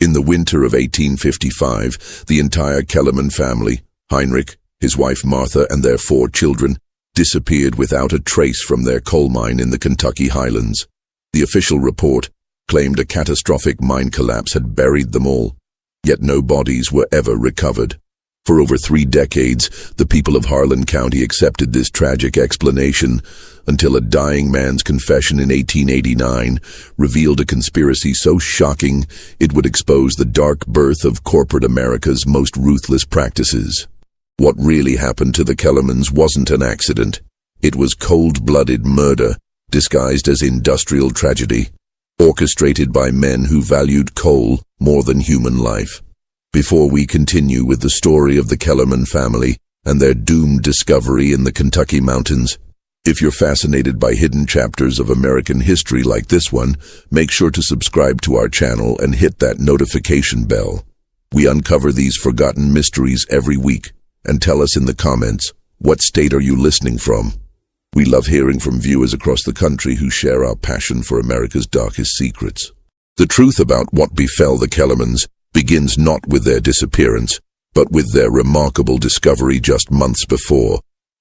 In the winter of 1855, the entire Kellerman family, Heinrich, his wife Martha, and their 4 children, disappeared without a trace from their coal mine in the Kentucky Highlands. The official report claimed a catastrophic mine collapse had buried them all, yet no bodies were ever recovered. For over 3 decades, the people of Harlan County accepted this tragic explanation until a dying man's confession in 1889 revealed a conspiracy so shocking it would expose the dark birth of corporate America's most ruthless practices. What really happened to the Kellermans wasn't an accident. It was cold-blooded murder, disguised as industrial tragedy, orchestrated by men who valued coal more than human life. Before we continue with the story of the Kellerman family and their doomed discovery in the Kentucky mountains, if you're fascinated by hidden chapters of American history like this one, make sure to subscribe to our channel and hit that notification bell. We uncover these forgotten mysteries every week, and tell us in the comments, what state are you listening from? We love hearing from viewers across the country who share our passion for America's darkest secrets. The truth about what befell the Kellermans begins not with their disappearance, but with their remarkable discovery just months before,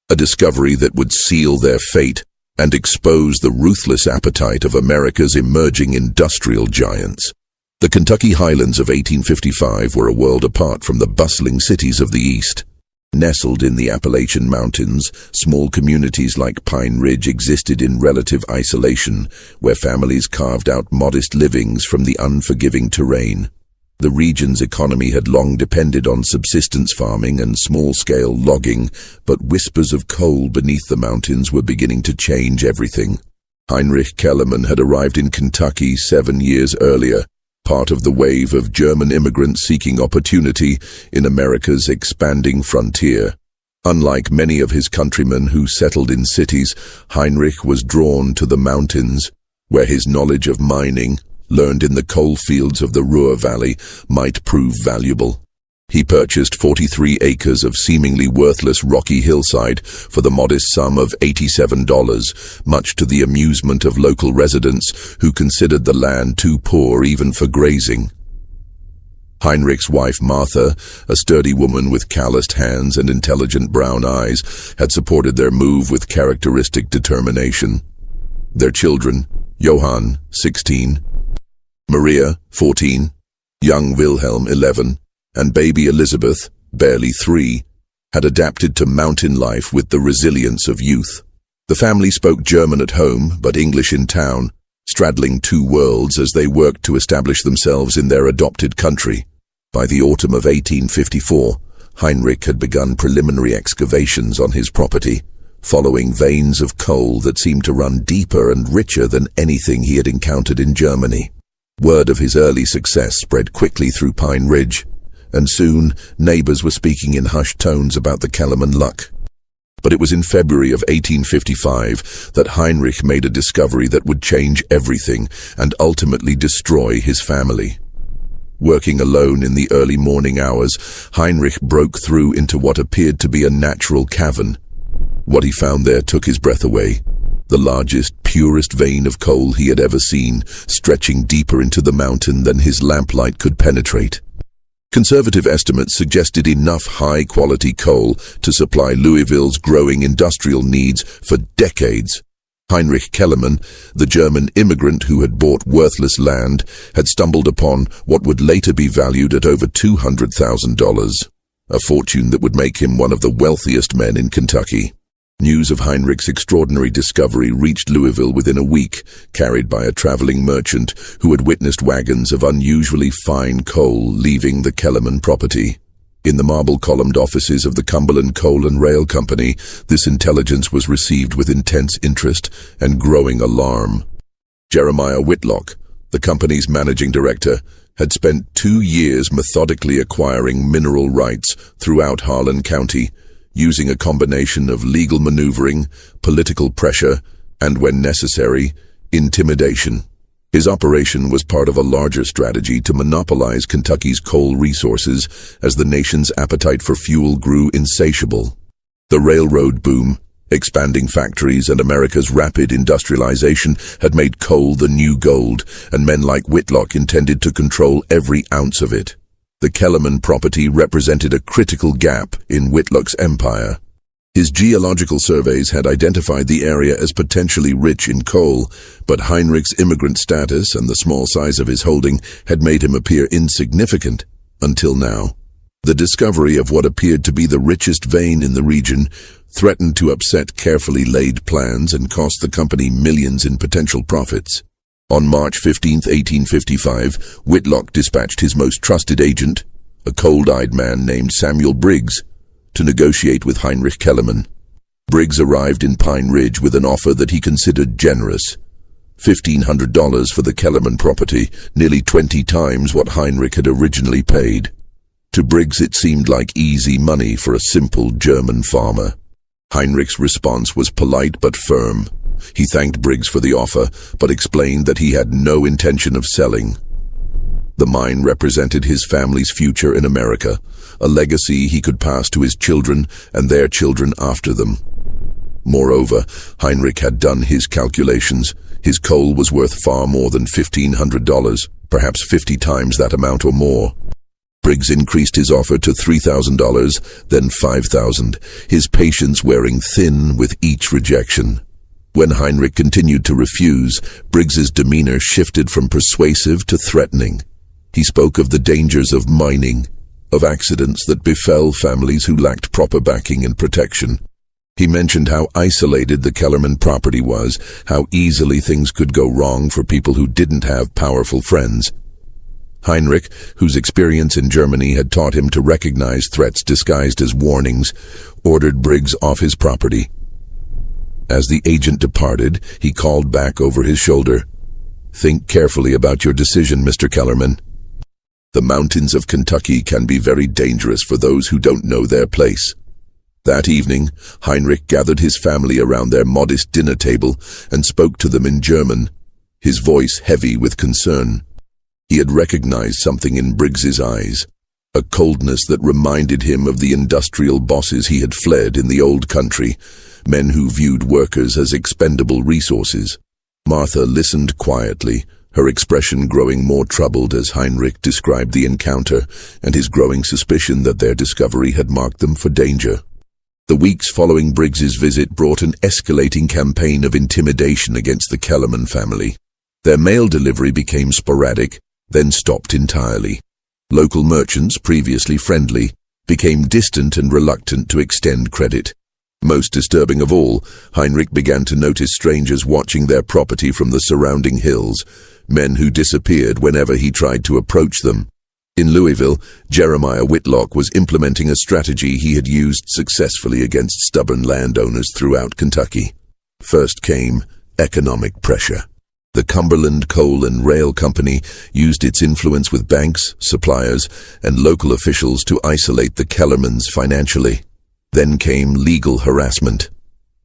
a discovery that would seal their fate and expose the ruthless appetite of America's emerging industrial giants. The Kentucky Highlands of 1855 were a world apart from the bustling cities of the East. Nestled in the Appalachian Mountains, small communities like Pine Ridge existed in relative isolation, where families carved out modest livings from the unforgiving terrain. The region's economy had long depended on subsistence farming and small-scale logging, but whispers of coal beneath the mountains were beginning to change everything. Heinrich Kellerman had arrived in Kentucky 7 years earlier, part of the wave of German immigrants seeking opportunity in America's expanding frontier. Unlike many of his countrymen who settled in cities, Heinrich was drawn to the mountains, where his knowledge of mining, learned in the coal fields of the Ruhr Valley, might prove valuable. He purchased 43 acres of seemingly worthless rocky hillside for the modest sum of $87, much to the amusement of local residents who considered the land too poor even for grazing. Heinrich's wife Martha, a sturdy woman with calloused hands and intelligent brown eyes, had supported their move with characteristic determination. Their children, Johann, 16, Maria, 14, young Wilhelm, 11, and baby Elizabeth, barely 3, had adapted to mountain life with the resilience of youth. The family spoke German at home, but English in town, straddling 2 worlds as they worked to establish themselves in their adopted country. By the autumn of 1854, Heinrich had begun preliminary excavations on his property, following veins of coal that seemed to run deeper and richer than anything he had encountered in Germany. Word of his early success spread quickly through Pine Ridge, and soon neighbors were speaking in hushed tones about the Kellerman luck. But it was in February of 1855 that Heinrich made a discovery that would change everything and ultimately destroy his family. Working alone in the early morning hours, Heinrich broke through into what appeared to be a natural cavern. What he found there took his breath away. The largest, purest vein of coal he had ever seen, stretching deeper into the mountain than his lamplight could penetrate. Conservative estimates suggested enough high-quality coal to supply Louisville's growing industrial needs for decades. Heinrich Kellerman, the German immigrant who had bought worthless land, had stumbled upon what would later be valued at over $200,000, a fortune that would make him one of the wealthiest men in Kentucky. News of Heinrich's extraordinary discovery reached Louisville within a week, carried by a traveling merchant who had witnessed wagons of unusually fine coal leaving the Kellerman property. In the marble-columned offices of the Cumberland Coal and Rail Company, this intelligence was received with intense interest and growing alarm. Jeremiah Whitlock, the company's managing director, had spent 2 years methodically acquiring mineral rights throughout Harlan County, using a combination of legal maneuvering, political pressure, and, when necessary, intimidation. His operation was part of a larger strategy to monopolize Kentucky's coal resources as the nation's appetite for fuel grew insatiable. The railroad boom, Expanding factories and America's rapid industrialization had made coal the new gold, and men like Whitlock intended to control every ounce of it. The Kellerman property represented a critical gap in Whitlock's empire. His geological surveys had identified the area as potentially rich in coal, but Heinrich's immigrant status and the small size of his holding had made him appear insignificant until now. The discovery of what appeared to be the richest vein in the region threatened to upset carefully laid plans and cost the company millions in potential profits. On March 15, 1855, Whitlock dispatched his most trusted agent, a cold-eyed man named Samuel Briggs, to negotiate with Heinrich Kellerman. Briggs arrived in Pine Ridge with an offer that he considered generous. $1,500 for the Kellerman property, nearly 20 times what Heinrich had originally paid. To Briggs it seemed like easy money for a simple German farmer. Heinrich's response was polite but firm. He thanked Briggs for the offer, but explained that he had no intention of selling. The mine represented his family's future in America, a legacy he could pass to his children and their children after them. Moreover, Heinrich had done his calculations. His coal was worth far more than $1,500, perhaps 50 times that amount or more. Briggs increased his offer to $3,000, then $5,000, his patience wearing thin with each rejection. When Heinrich continued to refuse, Briggs's demeanor shifted from persuasive to threatening. He spoke of the dangers of mining, of accidents that befell families who lacked proper backing and protection. He mentioned how isolated the Kellerman property was, how easily things could go wrong for people who didn't have powerful friends. Heinrich, whose experience in Germany had taught him to recognize threats disguised as warnings, ordered Briggs off his property. As the agent departed, he called back over his shoulder, "Think carefully about your decision, Mr. Kellerman. The mountains of Kentucky can be very dangerous for those who don't know their place." That evening, Heinrich gathered his family around their modest dinner table and spoke to them in German, his voice heavy with concern. He had recognized something in Briggs's eyes, a coldness that reminded him of the industrial bosses he had fled in the old country, men who viewed workers as expendable resources. Martha listened quietly, her expression growing more troubled as Heinrich described the encounter and his growing suspicion that their discovery had marked them for danger. The weeks following Briggs's visit brought an escalating campaign of intimidation against the Kellerman family. Their mail delivery became sporadic, then stopped entirely. Local merchants, previously friendly, became distant and reluctant to extend credit. Most disturbing of all, Heinrich began to notice strangers watching their property from the surrounding hills, men who disappeared whenever he tried to approach them. In Louisville, Jeremiah Whitlock was implementing a strategy he had used successfully against stubborn landowners throughout Kentucky. First came economic pressure. The Cumberland Coal and Rail Company used its influence with banks, suppliers, and local officials to isolate the Kellermans financially. Then came legal harassment.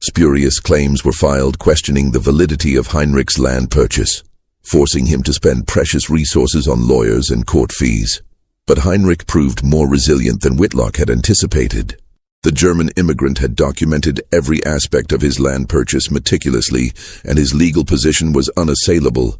Spurious claims were filed questioning the validity of Heinrich's land purchase, forcing him to spend precious resources on lawyers and court fees. But Heinrich proved more resilient than Whitlock had anticipated. The German immigrant had documented every aspect of his land purchase meticulously, and his legal position was unassailable.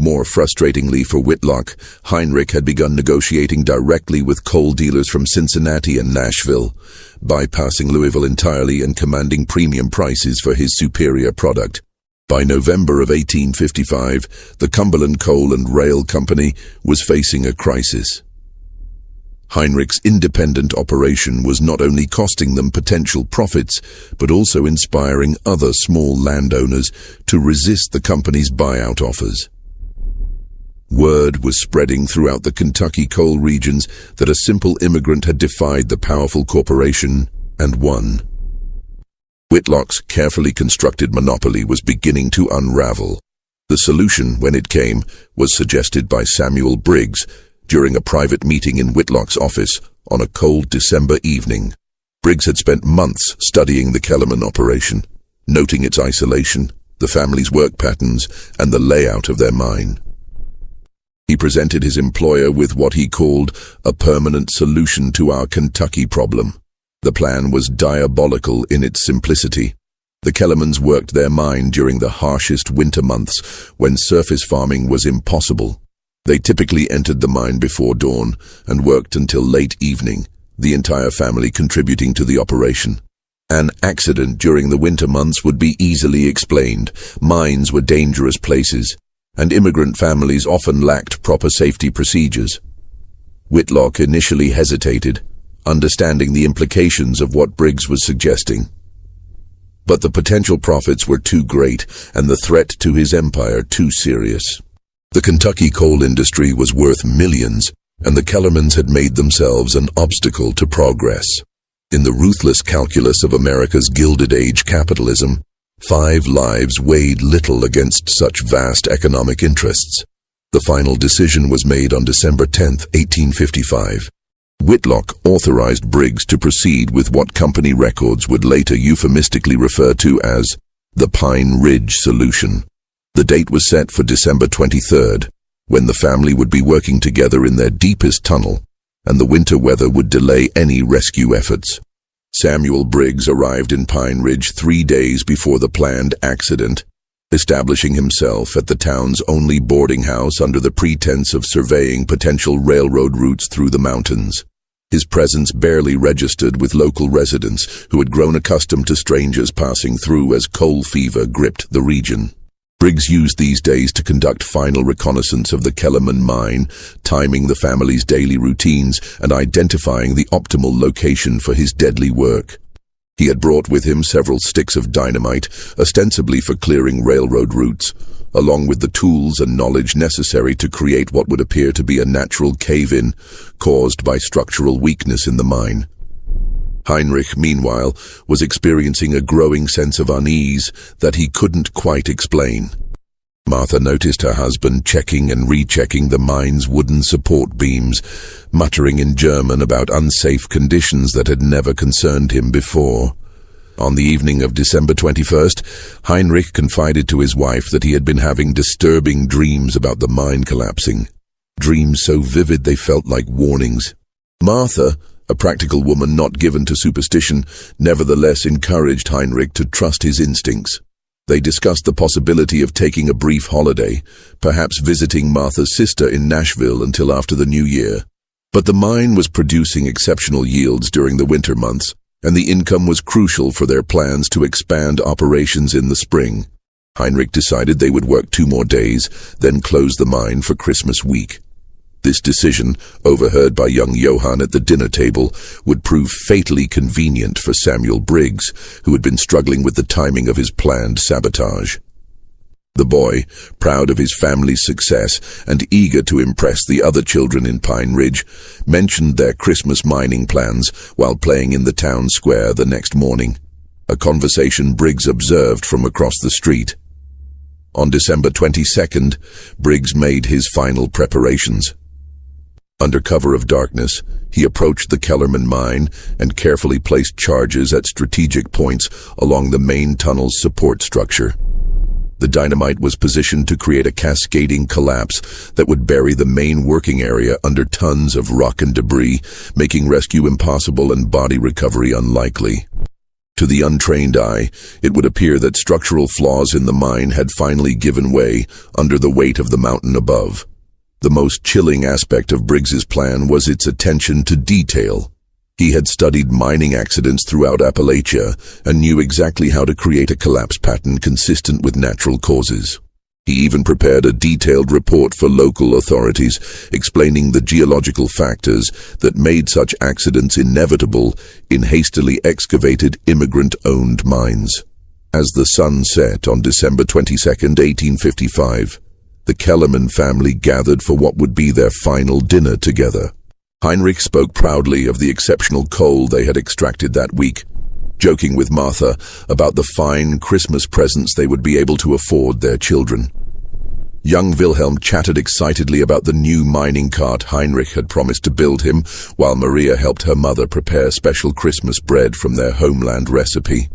More frustratingly for Whitlock, Heinrich had begun negotiating directly with coal dealers from Cincinnati and Nashville, bypassing Louisville entirely and commanding premium prices for his superior product. By November of 1855, the Cumberland Coal and Rail Company was facing a crisis. Heinrich's independent operation was not only costing them potential profits, but also inspiring other small landowners to resist the company's buyout offers. Word was spreading throughout the Kentucky coal regions that a simple immigrant had defied the powerful corporation and won. Whitlock's carefully constructed monopoly was beginning to unravel. The solution, when it came, was suggested by Samuel Briggs during a private meeting in Whitlock's office on a cold December evening. Briggs had spent months studying the Kellerman operation, noting its isolation, the family's work patterns, and the layout of their mine. He presented his employer with what he called a permanent solution to our Kentucky problem. The plan was diabolical in its simplicity. The Kellermans worked their mine during the harshest winter months when surface farming was impossible. They typically entered the mine before dawn and worked until late evening, the entire family contributing to the operation. An accident during the winter months would be easily explained. Mines were dangerous places, and immigrant families often lacked proper safety procedures. Whitlock initially hesitated, understanding the implications of what Briggs was suggesting. But the potential profits were too great, and the threat to his empire too serious. The Kentucky coal industry was worth millions, and the Kellermans had made themselves an obstacle to progress. In the ruthless calculus of America's Gilded Age capitalism, 5 lives weighed little against such vast economic interests. The final decision was made on December 10, 1855. Whitlock authorized Briggs to proceed with what company records would later euphemistically refer to as the Pine Ridge solution. The date was set for December 23rd, when the family would be working together in their deepest tunnel, and the winter weather would delay any rescue efforts. Samuel Briggs arrived in Pine Ridge 3 days before the planned accident, establishing himself at the town's only boarding house under the pretense of surveying potential railroad routes through the mountains. His presence barely registered with local residents who had grown accustomed to strangers passing through as coal fever gripped the region. Briggs used these days to conduct final reconnaissance of the Kellerman mine, timing the family's daily routines and identifying the optimal location for his deadly work. He had brought with him several sticks of dynamite, ostensibly for clearing railroad routes, along with the tools and knowledge necessary to create what would appear to be a natural cave-in caused by structural weakness in the mine. Heinrich, meanwhile, was experiencing a growing sense of unease that he couldn't quite explain. Martha noticed her husband checking and rechecking the mine's wooden support beams, muttering in German about unsafe conditions that had never concerned him before. On the evening of December 21st, Heinrich confided to his wife that he had been having disturbing dreams about the mine collapsing. Dreams so vivid they felt like warnings. Martha, a practical woman not given to superstition, nevertheless encouraged Heinrich to trust his instincts. They discussed the possibility of taking a brief holiday, perhaps visiting Martha's sister in Nashville until after the new year. But the mine was producing exceptional yields during the winter months, and the income was crucial for their plans to expand operations in the spring. Heinrich decided they would work 2 more days, then close the mine for Christmas week. This decision, overheard by young Johann at the dinner table, would prove fatally convenient for Samuel Briggs, who had been struggling with the timing of his planned sabotage. The boy, proud of his family's success and eager to impress the other children in Pine Ridge, mentioned their Christmas mining plans while playing in the town square the next morning, a conversation Briggs observed from across the street. On December 22nd, Briggs made his final preparations. Under cover of darkness, he approached the Kellerman mine and carefully placed charges at strategic points along the main tunnel's support structure. The dynamite was positioned to create a cascading collapse that would bury the main working area under tons of rock and debris, making rescue impossible and body recovery unlikely. To the untrained eye, it would appear that structural flaws in the mine had finally given way under the weight of the mountain above. The most chilling aspect of Briggs's plan was its attention to detail. He had studied mining accidents throughout Appalachia and knew exactly how to create a collapse pattern consistent with natural causes. He even prepared a detailed report for local authorities explaining the geological factors that made such accidents inevitable in hastily excavated immigrant-owned mines. As the sun set on December 22, 1855, the Kellerman family gathered for what would be their final dinner together. Heinrich spoke proudly of the exceptional coal they had extracted that week, joking with Martha about the fine Christmas presents they would be able to afford their children. Young Wilhelm chatted excitedly about the new mining cart Heinrich had promised to build him, while Maria helped her mother prepare special Christmas bread from their homeland recipe.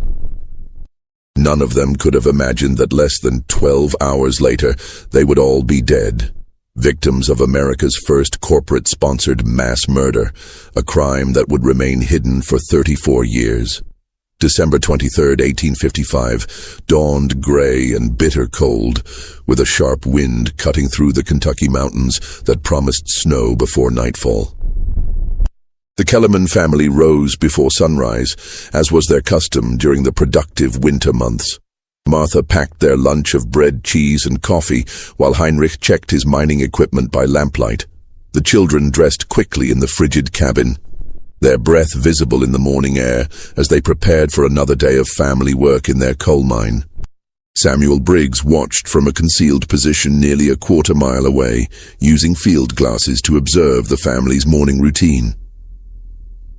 None of them could have imagined that less than 12 hours later, they would all be dead, victims of America's first corporate-sponsored mass murder, a crime that would remain hidden for 34 years. December 23, 1855, dawned gray and bitter cold, with a sharp wind cutting through the Kentucky mountains that promised snow before nightfall. The Kellerman family rose before sunrise, as was their custom during the productive winter months. Martha packed their lunch of bread, cheese, and coffee, while Heinrich checked his mining equipment by lamplight. The children dressed quickly in the frigid cabin, their breath visible in the morning air as they prepared for another day of family work in their coal mine. Samuel Briggs watched from a concealed position nearly a quarter-mile away, using field glasses to observe the family's morning routine.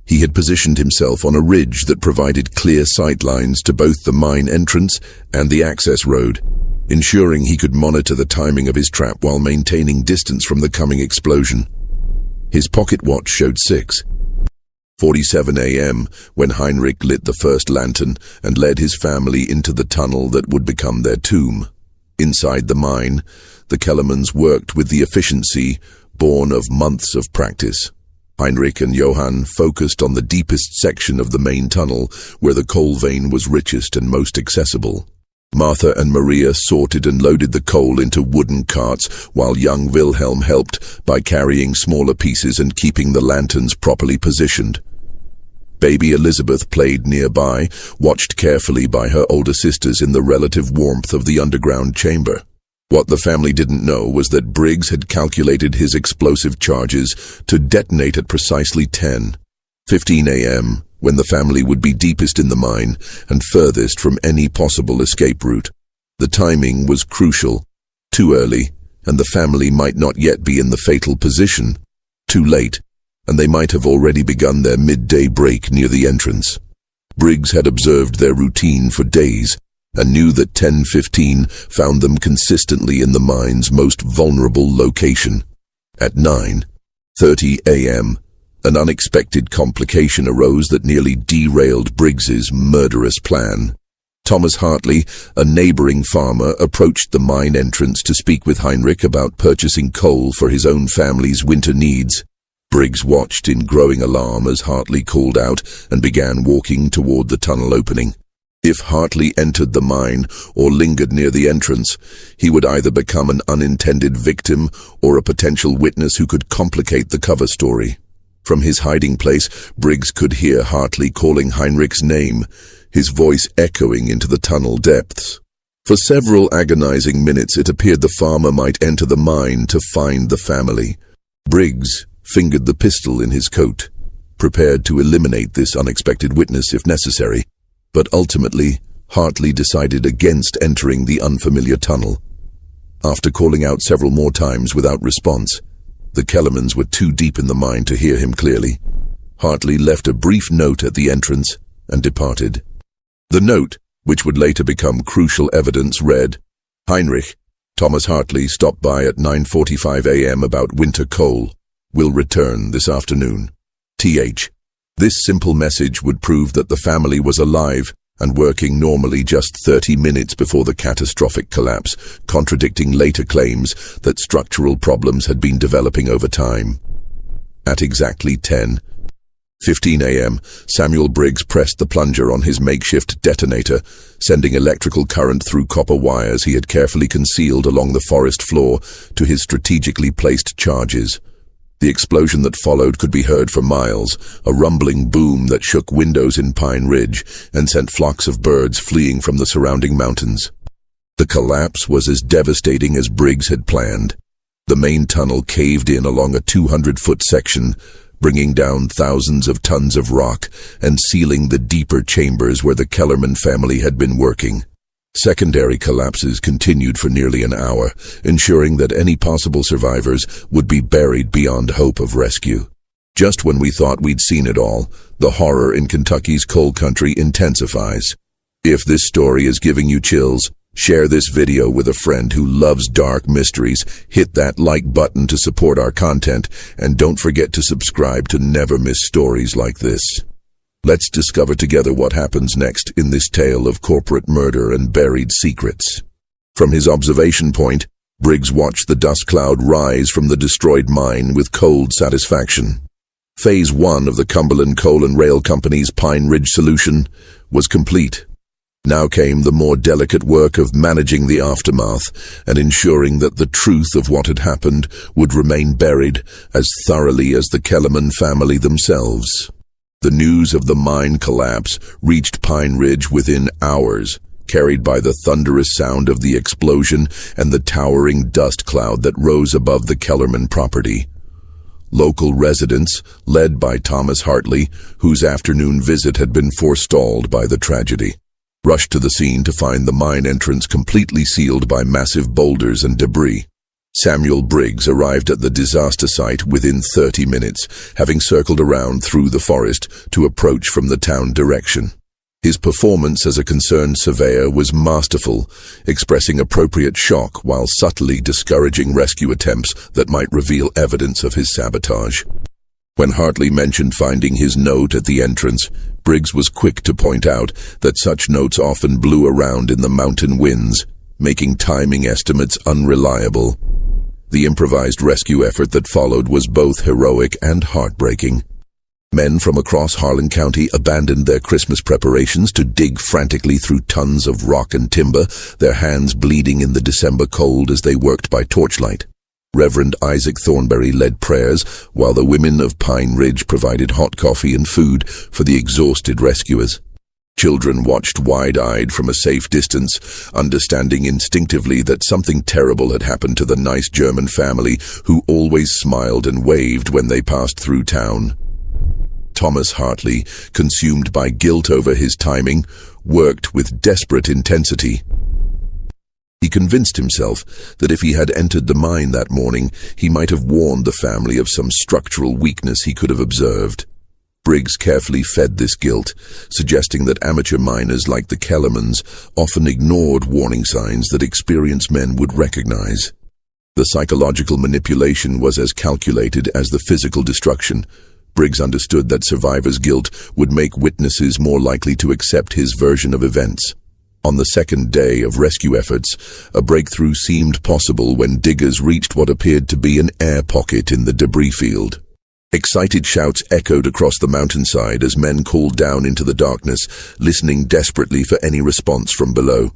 He had positioned himself on a ridge that provided clear sight lines to both the mine entrance and the access road, ensuring he could monitor the timing of his trap while maintaining distance from the coming explosion. His pocket watch showed 6:47 a.m. when Heinrich lit the first lantern and led his family into the tunnel that would become their tomb. Inside the mine, the Kellermans worked with the efficiency born of months of practice. Heinrich and Johann focused on the deepest section of the main tunnel, where the coal vein was richest and most accessible. Martha and Maria sorted and loaded the coal into wooden carts, while young Wilhelm helped by carrying smaller pieces and keeping the lanterns properly positioned. Baby Elizabeth played nearby, watched carefully by her older sisters in the relative warmth of the underground chamber. What the family didn't know was that Briggs had calculated his explosive charges to detonate at precisely 10:15 a.m., when the family would be deepest in the mine and furthest from any possible escape route. The timing was crucial. Too early, and the family might not yet be in the fatal position. Too late, and they might have already begun their midday break near the entrance. Briggs had observed their routine for days, and knew that 10:15 found them consistently in the mine's most vulnerable location. At 9:30 a.m., an unexpected complication arose that nearly derailed Briggs's murderous plan. Thomas Hartley, a neighboring farmer, approached the mine entrance to speak with Heinrich about purchasing coal for his own family's winter needs. Briggs watched in growing alarm as Hartley called out and began walking toward the tunnel opening. If Hartley entered the mine or lingered near the entrance, he would either become an unintended victim or a potential witness who could complicate the cover story. From his hiding place, Briggs could hear Hartley calling Heinrich's name, his voice echoing into the tunnel depths. For several agonizing minutes, it appeared the farmer might enter the mine to find the family. Briggs fingered the pistol in his coat, prepared to eliminate this unexpected witness if necessary. But ultimately, Hartley decided against entering the unfamiliar tunnel. After calling out several more times without response, the Kellermans were too deep in the mine to hear him clearly. Hartley left a brief note at the entrance and departed. The note, which would later become crucial evidence, read, "Heinrich, Thomas Hartley stopped by at 9:45 a.m. about winter coal. Will return this afternoon. Th." This simple message would prove that the family was alive and working normally just 30 minutes before the catastrophic collapse, contradicting later claims that structural problems had been developing over time. At exactly 10:15 a.m., Samuel Briggs pressed the plunger on his makeshift detonator, sending electrical current through copper wires he had carefully concealed along the forest floor to his strategically placed charges. The explosion that followed could be heard for miles, a rumbling boom that shook windows in Pine Ridge and sent flocks of birds fleeing from the surrounding mountains. The collapse was as devastating as Briggs had planned. The main tunnel caved in along a 200-foot section, bringing down thousands of tons of rock and sealing the deeper chambers where the Kellerman family had been working. Secondary collapses continued for nearly an hour, ensuring that any possible survivors would be buried beyond hope of rescue. Just when we thought we'd seen it all, the horror in Kentucky's coal country intensifies. If this story is giving you chills, share this video with a friend who loves dark mysteries, hit that like button to support our content, and don't forget to subscribe to never miss stories like this. Let's discover together what happens next in this tale of corporate murder and buried secrets. From his observation point, Briggs watched the dust cloud rise from the destroyed mine with cold satisfaction. Phase 1 of the Cumberland Coal and Rail Company's Pine Ridge solution was complete. Now came the more delicate work of managing the aftermath and ensuring that the truth of what had happened would remain buried as thoroughly as the Kellerman family themselves. The news of the mine collapse reached Pine Ridge within hours, carried by the thunderous sound of the explosion and the towering dust cloud that rose above the Kellerman property. Local residents, led by Thomas Hartley, whose afternoon visit had been forestalled by the tragedy, rushed to the scene to find the mine entrance completely sealed by massive boulders and debris. Samuel Briggs arrived at the disaster site within 30 minutes, having circled around through the forest to approach from the town direction. His performance as a concerned surveyor was masterful, expressing appropriate shock while subtly discouraging rescue attempts that might reveal evidence of his sabotage. When Hartley mentioned finding his note at the entrance, Briggs was quick to point out that such notes often blew around in the mountain winds, making timing estimates unreliable. The improvised rescue effort that followed was both heroic and heartbreaking. Men from across Harlan County abandoned their Christmas preparations to dig frantically through tons of rock and timber, their hands bleeding in the December cold as they worked by torchlight. Reverend Isaac Thornberry led prayers, while the women of Pine Ridge provided hot coffee and food for the exhausted rescuers. Children watched wide-eyed from a safe distance, understanding instinctively that something terrible had happened to the nice German family who always smiled and waved when they passed through town. Thomas Hartley, consumed by guilt over his timing, worked with desperate intensity. He convinced himself that if he had entered the mine that morning, he might have warned the family of some structural weakness he could have observed. Briggs carefully fed this guilt, suggesting that amateur miners like the Kellermans often ignored warning signs that experienced men would recognize. The psychological manipulation was as calculated as the physical destruction. Briggs understood that survivors' guilt would make witnesses more likely to accept his version of events. On the second day of rescue efforts, a breakthrough seemed possible when diggers reached what appeared to be an air pocket in the debris field. Excited shouts echoed across the mountainside as men called down into the darkness, listening desperately for any response from below.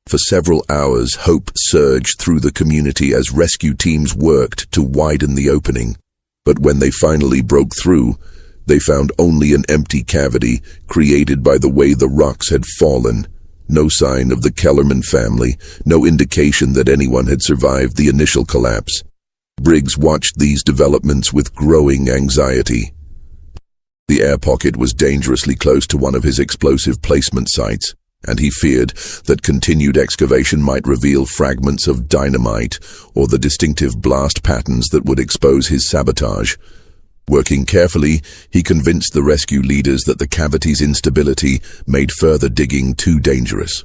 For several hours, hope surged through the community as rescue teams worked to widen the opening. But when they finally broke through, they found only an empty cavity created by the way the rocks had fallen. No sign of the Kellerman family, no indication that anyone had survived the initial collapse. Briggs watched these developments with growing anxiety. The air pocket was dangerously close to one of his explosive placement sites, and he feared that continued excavation might reveal fragments of dynamite or the distinctive blast patterns that would expose his sabotage. Working carefully, he convinced the rescue leaders that the cavity's instability made further digging too dangerous.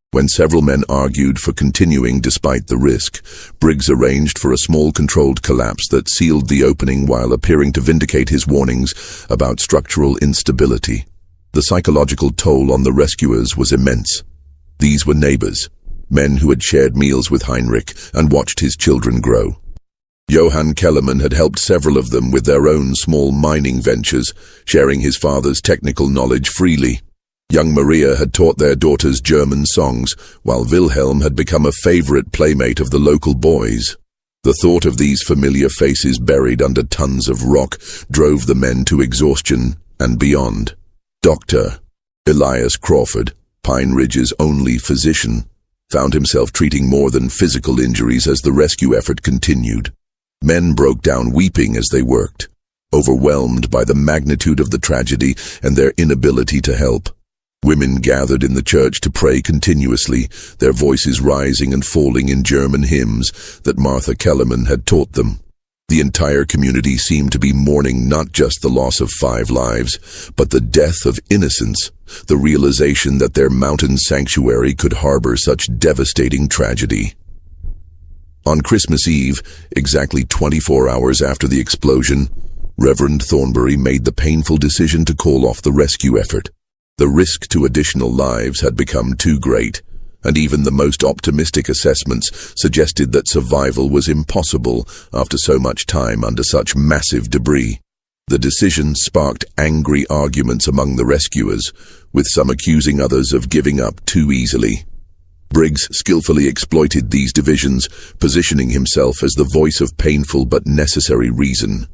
When several men argued for continuing despite the risk, Briggs arranged for a small controlled collapse that sealed the opening while appearing to vindicate his warnings about structural instability. The psychological toll on the rescuers was immense. These were neighbors, men who had shared meals with Heinrich and watched his children grow. Johann Kellerman had helped several of them with their own small mining ventures, sharing his father's technical knowledge freely. Young Maria had taught their daughters German songs, while Wilhelm had become a favorite playmate of the local boys. The thought of these familiar faces buried under tons of rock drove the men to exhaustion and beyond. Dr. Elias Crawford, Pine Ridge's only physician, found himself treating more than physical injuries as the rescue effort continued. Men broke down weeping as they worked, overwhelmed by the magnitude of the tragedy and their inability to help. Women gathered in the church to pray continuously, their voices rising and falling in German hymns that Martha Kellerman had taught them. The entire community seemed to be mourning not just the loss of 5 lives, but the death of innocence, the realization that their mountain sanctuary could harbor such devastating tragedy. On Christmas Eve, exactly 24 hours after the explosion, Reverend Thornberry made the painful decision to call off the rescue effort. The risk to additional lives had become too great, and even the most optimistic assessments suggested that survival was impossible after so much time under such massive debris. The decision sparked angry arguments among the rescuers, with some accusing others of giving up too easily. Briggs skillfully exploited these divisions, positioning himself as the voice of painful but necessary reason.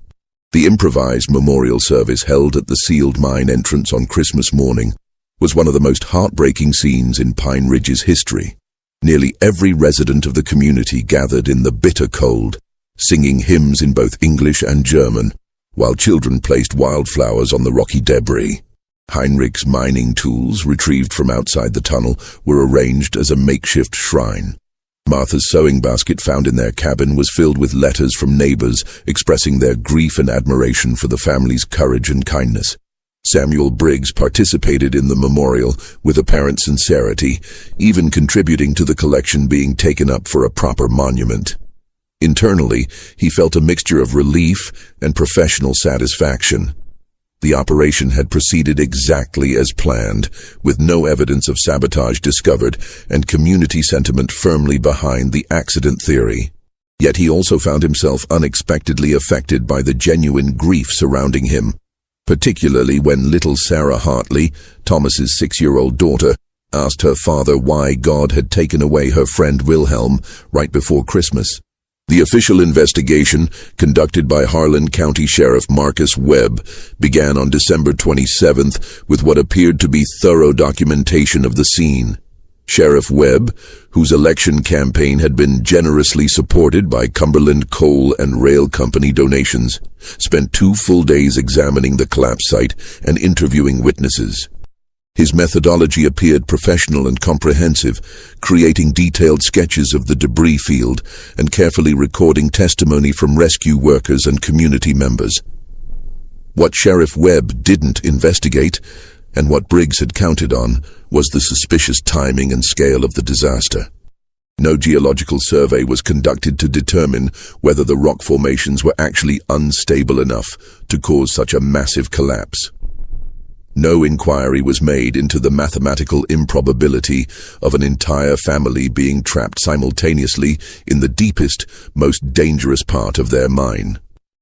The improvised memorial service held at the sealed mine entrance on Christmas morning was one of the most heartbreaking scenes in Pine Ridge's history. Nearly every resident of the community gathered in the bitter cold, singing hymns in both English and German, while children placed wildflowers on the rocky debris. Heinrich's mining tools, retrieved from outside the tunnel, were arranged as a makeshift shrine. Martha's sewing basket found in their cabin was filled with letters from neighbors expressing their grief and admiration for the family's courage and kindness. Samuel Briggs participated in the memorial with apparent sincerity, even contributing to the collection being taken up for a proper monument. Internally, he felt a mixture of relief and professional satisfaction. The operation had proceeded exactly as planned, with no evidence of sabotage discovered and community sentiment firmly behind the accident theory. Yet he also found himself unexpectedly affected by the genuine grief surrounding him, particularly when little Sarah Hartley, Thomas's 6-year-old daughter, asked her father why God had taken away her friend Wilhelm right before Christmas. The official investigation, conducted by Harlan County Sheriff Marcus Webb, began on December 27th with what appeared to be thorough documentation of the scene. Sheriff Webb, whose election campaign had been generously supported by Cumberland Coal and Rail Company donations, spent 2 full days examining the collapse site and interviewing witnesses. His methodology appeared professional and comprehensive, creating detailed sketches of the debris field and carefully recording testimony from rescue workers and community members. What Sheriff Webb didn't investigate, and what Briggs had counted on, was the suspicious timing and scale of the disaster. No geological survey was conducted to determine whether the rock formations were actually unstable enough to cause such a massive collapse. No inquiry was made into the mathematical improbability of an entire family being trapped simultaneously in the deepest, most dangerous part of their mine.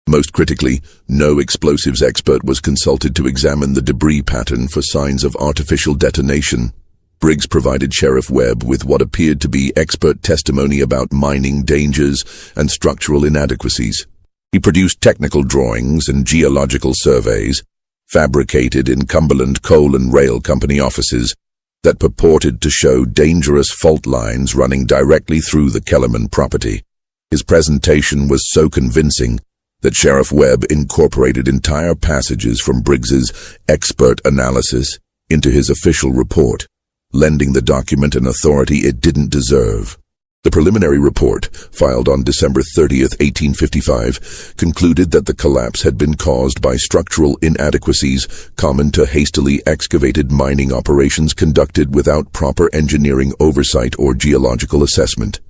Most critically, no explosives expert was consulted to examine the debris pattern for signs of artificial detonation. Briggs provided Sheriff Webb with what appeared to be expert testimony about mining dangers and structural inadequacies. He produced technical drawings and geological surveys, fabricated in Cumberland Coal and Rail Company offices, that purported to show dangerous fault lines running directly through the Kellerman property. His presentation was so convincing that Sheriff Webb incorporated entire passages from Briggs's expert analysis into his official report, lending the document an authority it didn't deserve. The preliminary report, filed on December 30th, 1855, concluded that the collapse had been caused by structural inadequacies common to hastily excavated mining operations conducted without proper engineering oversight or geological assessment.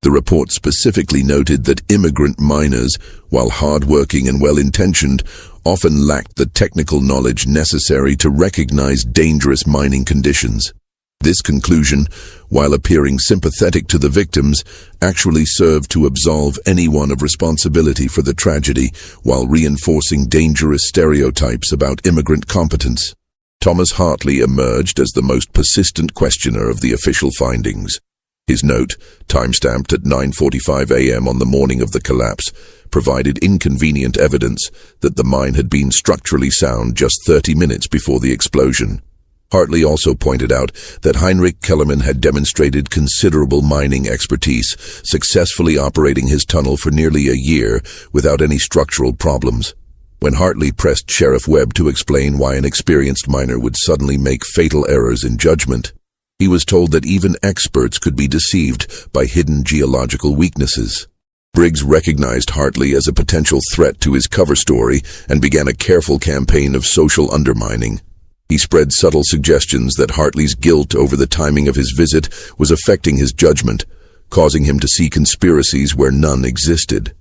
The report specifically noted that immigrant miners, while hard-working and well-intentioned, often lacked the technical knowledge necessary to recognize dangerous mining conditions. This conclusion, while appearing sympathetic to the victims, actually served to absolve anyone of responsibility for the tragedy while reinforcing dangerous stereotypes about immigrant competence. Thomas Hartley emerged as the most persistent questioner of the official findings. His note, timestamped at 9:45 a.m. on the morning of the collapse, provided inconvenient evidence that the mine had been structurally sound just 30 minutes before the explosion. Hartley also pointed out that Heinrich Kellerman had demonstrated considerable mining expertise, successfully operating his tunnel for nearly a year without any structural problems. When Hartley pressed Sheriff Webb to explain why an experienced miner would suddenly make fatal errors in judgment, he was told that even experts could be deceived by hidden geological weaknesses. Briggs recognized Hartley as a potential threat to his cover story and began a careful campaign of social undermining. He spread subtle suggestions that Hartley's guilt over the timing of his visit was affecting his judgment, causing him to see conspiracies where none existed.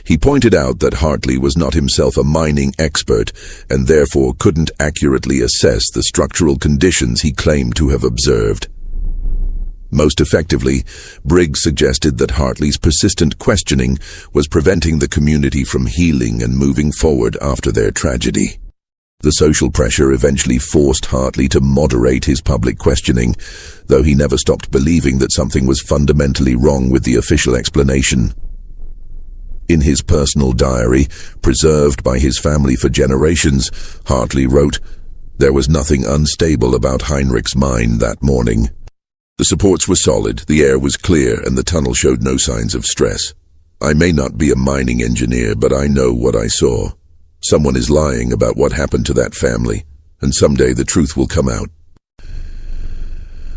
He pointed out that Hartley was not himself a mining expert and therefore couldn't accurately assess the structural conditions he claimed to have observed. Most effectively, Briggs suggested that Hartley's persistent questioning was preventing the community from healing and moving forward after their tragedy. The social pressure eventually forced Hartley to moderate his public questioning, though he never stopped believing that something was fundamentally wrong with the official explanation. In his personal diary, preserved by his family for generations, Hartley wrote, "There was nothing unstable about Heinrich's mind that morning. The supports were solid, the air was clear, and the tunnel showed no signs of stress. I may not be a mining engineer, but I know what I saw. Someone is lying about what happened to that family, and someday the truth will come out."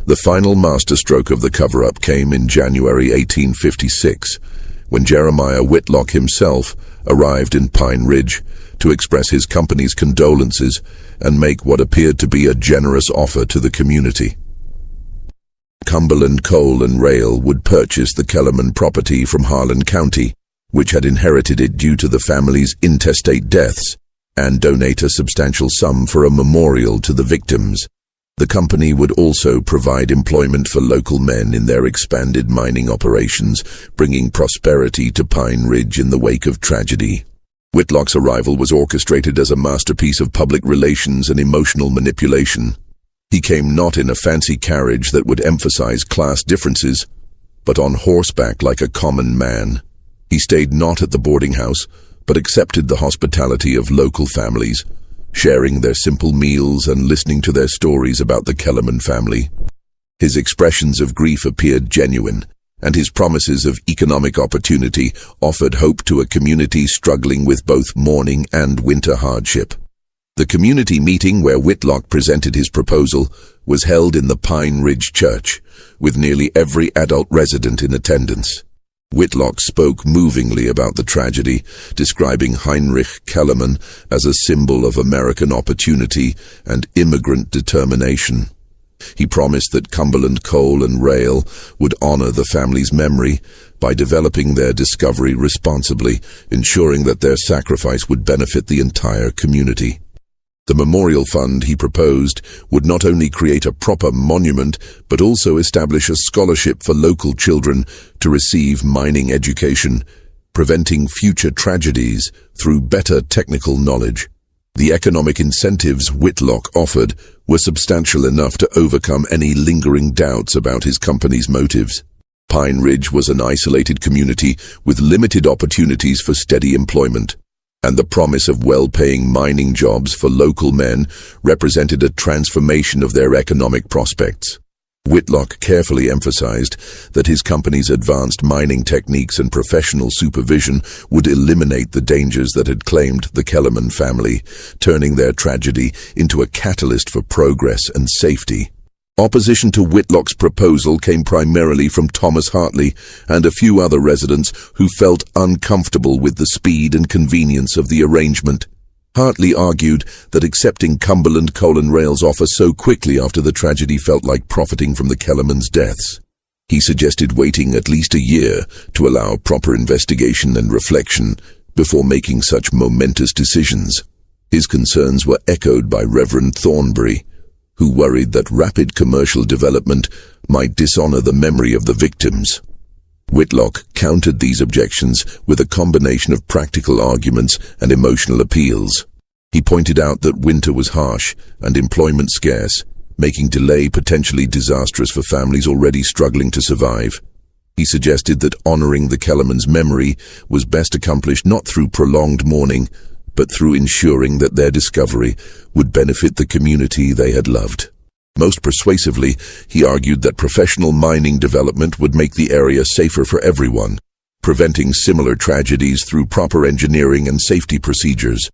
The final masterstroke of the cover-up came in January 1856, when Jeremiah Whitlock himself arrived in Pine Ridge to express his company's condolences and make what appeared to be a generous offer to the community. Cumberland Coal and Rail would purchase the Kellerman property from Harlan County, which had inherited it due to the family's intestate deaths, and donate a substantial sum for a memorial to the victims. The company would also provide employment for local men in their expanded mining operations, bringing prosperity to Pine Ridge in the wake of tragedy. Whitlock's arrival was orchestrated as a masterpiece of public relations and emotional manipulation. He came not in a fancy carriage that would emphasize class differences, but on horseback like a common man. He stayed not at the boarding house, but accepted the hospitality of local families, sharing their simple meals and listening to their stories about the Kellerman family. His expressions of grief appeared genuine, and his promises of economic opportunity offered hope to a community struggling with both mourning and winter hardship. The community meeting where Whitlock presented his proposal was held in the Pine Ridge Church, with nearly every adult resident in attendance. Whitlock spoke movingly about the tragedy, describing Heinrich Kellerman as a symbol of American opportunity and immigrant determination. He promised that Cumberland Coal and Rail would honor the family's memory by developing their discovery responsibly, ensuring that their sacrifice would benefit the entire community. The memorial fund, he proposed, would not only create a proper monument, but also establish a scholarship for local children to receive mining education, preventing future tragedies through better technical knowledge. The economic incentives Whitlock offered were substantial enough to overcome any lingering doubts about his company's motives. Pine Ridge was an isolated community with limited opportunities for steady employment, and the promise of well-paying mining jobs for local men represented a transformation of their economic prospects. Whitlock carefully emphasized that his company's advanced mining techniques and professional supervision would eliminate the dangers that had claimed the Kellerman family, turning their tragedy into a catalyst for progress and safety. Opposition to Whitlock's proposal came primarily from Thomas Hartley and a few other residents who felt uncomfortable with the speed and convenience of the arrangement. Hartley argued that accepting Cumberland Coal and Rail's offer so quickly after the tragedy felt like profiting from the Kellerman's deaths. He suggested waiting at least a year to allow proper investigation and reflection before making such momentous decisions. His concerns were echoed by Reverend Thornbury, who worried that rapid commercial development might dishonor the memory of the victims. Whitlock countered these objections with a combination of practical arguments and emotional appeals. He pointed out that winter was harsh and employment scarce, making delay potentially disastrous for families already struggling to survive. He suggested that honoring the Kellerman's memory was best accomplished not through prolonged mourning, but through ensuring that their discovery would benefit the community they had loved. Most persuasively, he argued that professional mining development would make the area safer for everyone, preventing similar tragedies through proper engineering and safety procedures.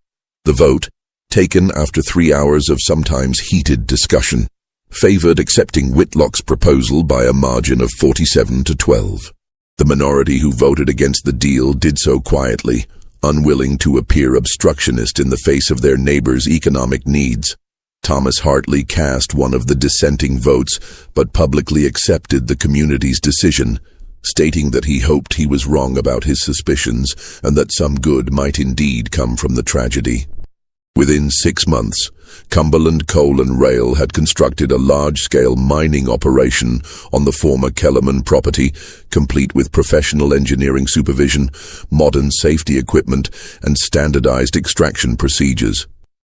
The vote, taken after 3 hours of sometimes heated discussion, favored accepting Whitlock's proposal by a margin of 47 to 12. The minority who voted against the deal did so quietly, unwilling to appear obstructionist in the face of their neighbors' economic needs. Thomas Hartley cast one of the dissenting votes, but publicly accepted the community's decision, stating that he hoped he was wrong about his suspicions and that some good might indeed come from the tragedy. Within 6 months, Cumberland Coal and Rail had constructed a large-scale mining operation on the former Kellerman property, complete with professional engineering supervision, modern safety equipment, and standardized extraction procedures.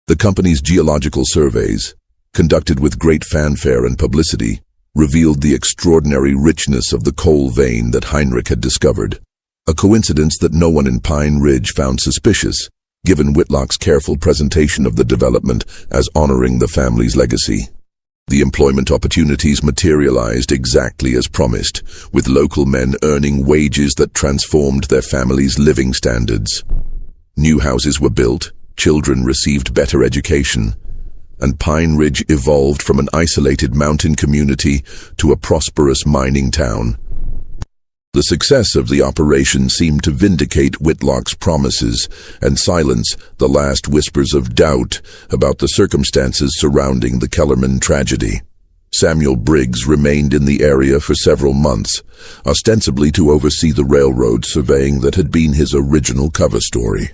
The company's geological surveys, conducted with great fanfare and publicity, revealed the extraordinary richness of the coal vein that Heinrich had discovered, a coincidence that no one in Pine Ridge found suspicious, given Whitlock's careful presentation of the development as honoring the family's legacy. The employment opportunities materialized exactly as promised, with local men earning wages that transformed their families' living standards. New houses were built, children received better education, and Pine Ridge evolved from an isolated mountain community to a prosperous mining town. The success of the operation seemed to vindicate Whitlock's promises and silence the last whispers of doubt about the circumstances surrounding the Kellerman tragedy. Samuel Briggs remained in the area for several months, ostensibly to oversee the railroad surveying that had been his original cover story.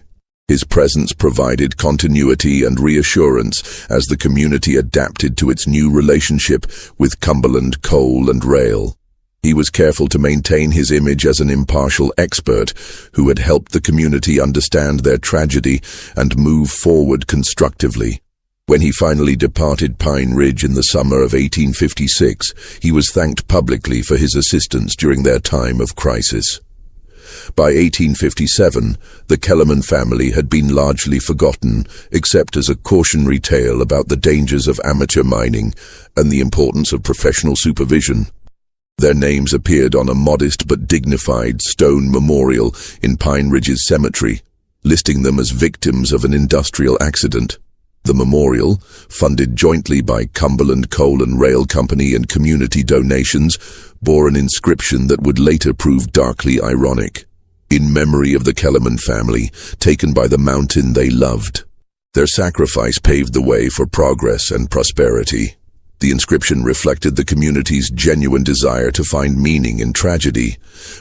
His presence provided continuity and reassurance as the community adapted to its new relationship with Cumberland Coal and Rail. He was careful to maintain his image as an impartial expert who had helped the community understand their tragedy and move forward constructively. When he finally departed Pine Ridge in the summer of 1856, he was thanked publicly for his assistance during their time of crisis. By 1857, the Kellerman family had been largely forgotten, except as a cautionary tale about the dangers of amateur mining and the importance of professional supervision. Their names appeared on a modest but dignified stone memorial in Pine Ridge's cemetery, listing them as victims of an industrial accident. The memorial, funded jointly by Cumberland Coal and Rail Company and community donations, bore an inscription that would later prove darkly ironic. In memory of the Kellerman family, taken by the mountain they loved. Their sacrifice paved the way for progress and prosperity. The inscription reflected the community's genuine desire to find meaning in tragedy,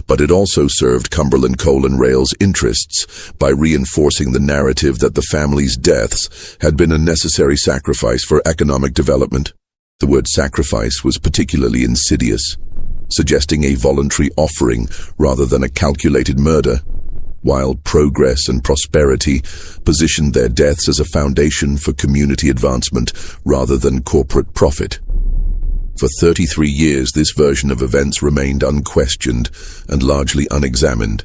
but it also served Cumberland Coal and Rail's interests by reinforcing the narrative that the family's deaths had been a necessary sacrifice for economic development. The word sacrifice was particularly insidious, suggesting a voluntary offering rather than a calculated murder, while progress and prosperity positioned their deaths as a foundation for community advancement rather than corporate profit. For 33 years, this version of events remained unquestioned and largely unexamined.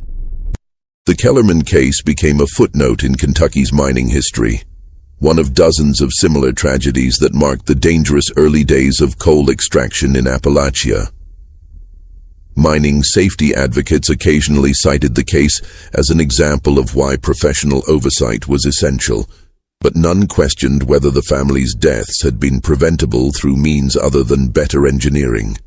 The Kellerman case became a footnote in Kentucky's mining history, one of dozens of similar tragedies that marked the dangerous early days of coal extraction in Appalachia. Mining safety advocates occasionally cited the case as an example of why professional oversight was essential, but none questioned whether the family's deaths had been preventable through means other than better engineering.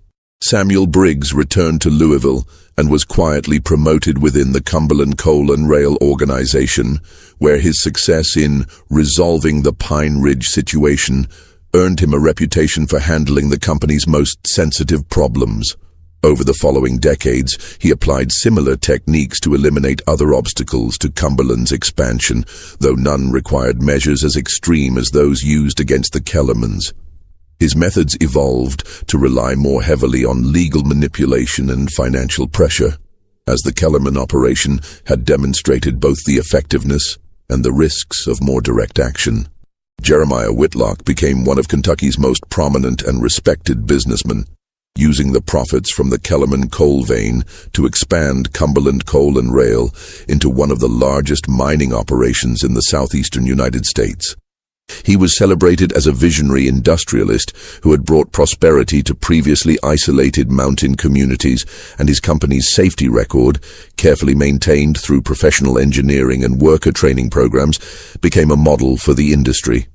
Samuel Briggs returned to Louisville and was quietly promoted within the Cumberland Coal and Rail organization, where his success in resolving the Pine Ridge situation earned him a reputation for handling the company's most sensitive problems. Over the following decades, he applied similar techniques to eliminate other obstacles to Cumberland's expansion, though none required measures as extreme as those used against the Kellermans. His methods evolved to rely more heavily on legal manipulation and financial pressure, as the Kellerman operation had demonstrated both the effectiveness and the risks of more direct action. Jeremiah Whitlock became one of Kentucky's most prominent and respected businessmen, using the profits from the Kellerman coal vein to expand Cumberland Coal and Rail into one of the largest mining operations in the southeastern United States. He was celebrated as a visionary industrialist who had brought prosperity to previously isolated mountain communities, and his company's safety record, carefully maintained through professional engineering and worker training programs, became a model for the industry.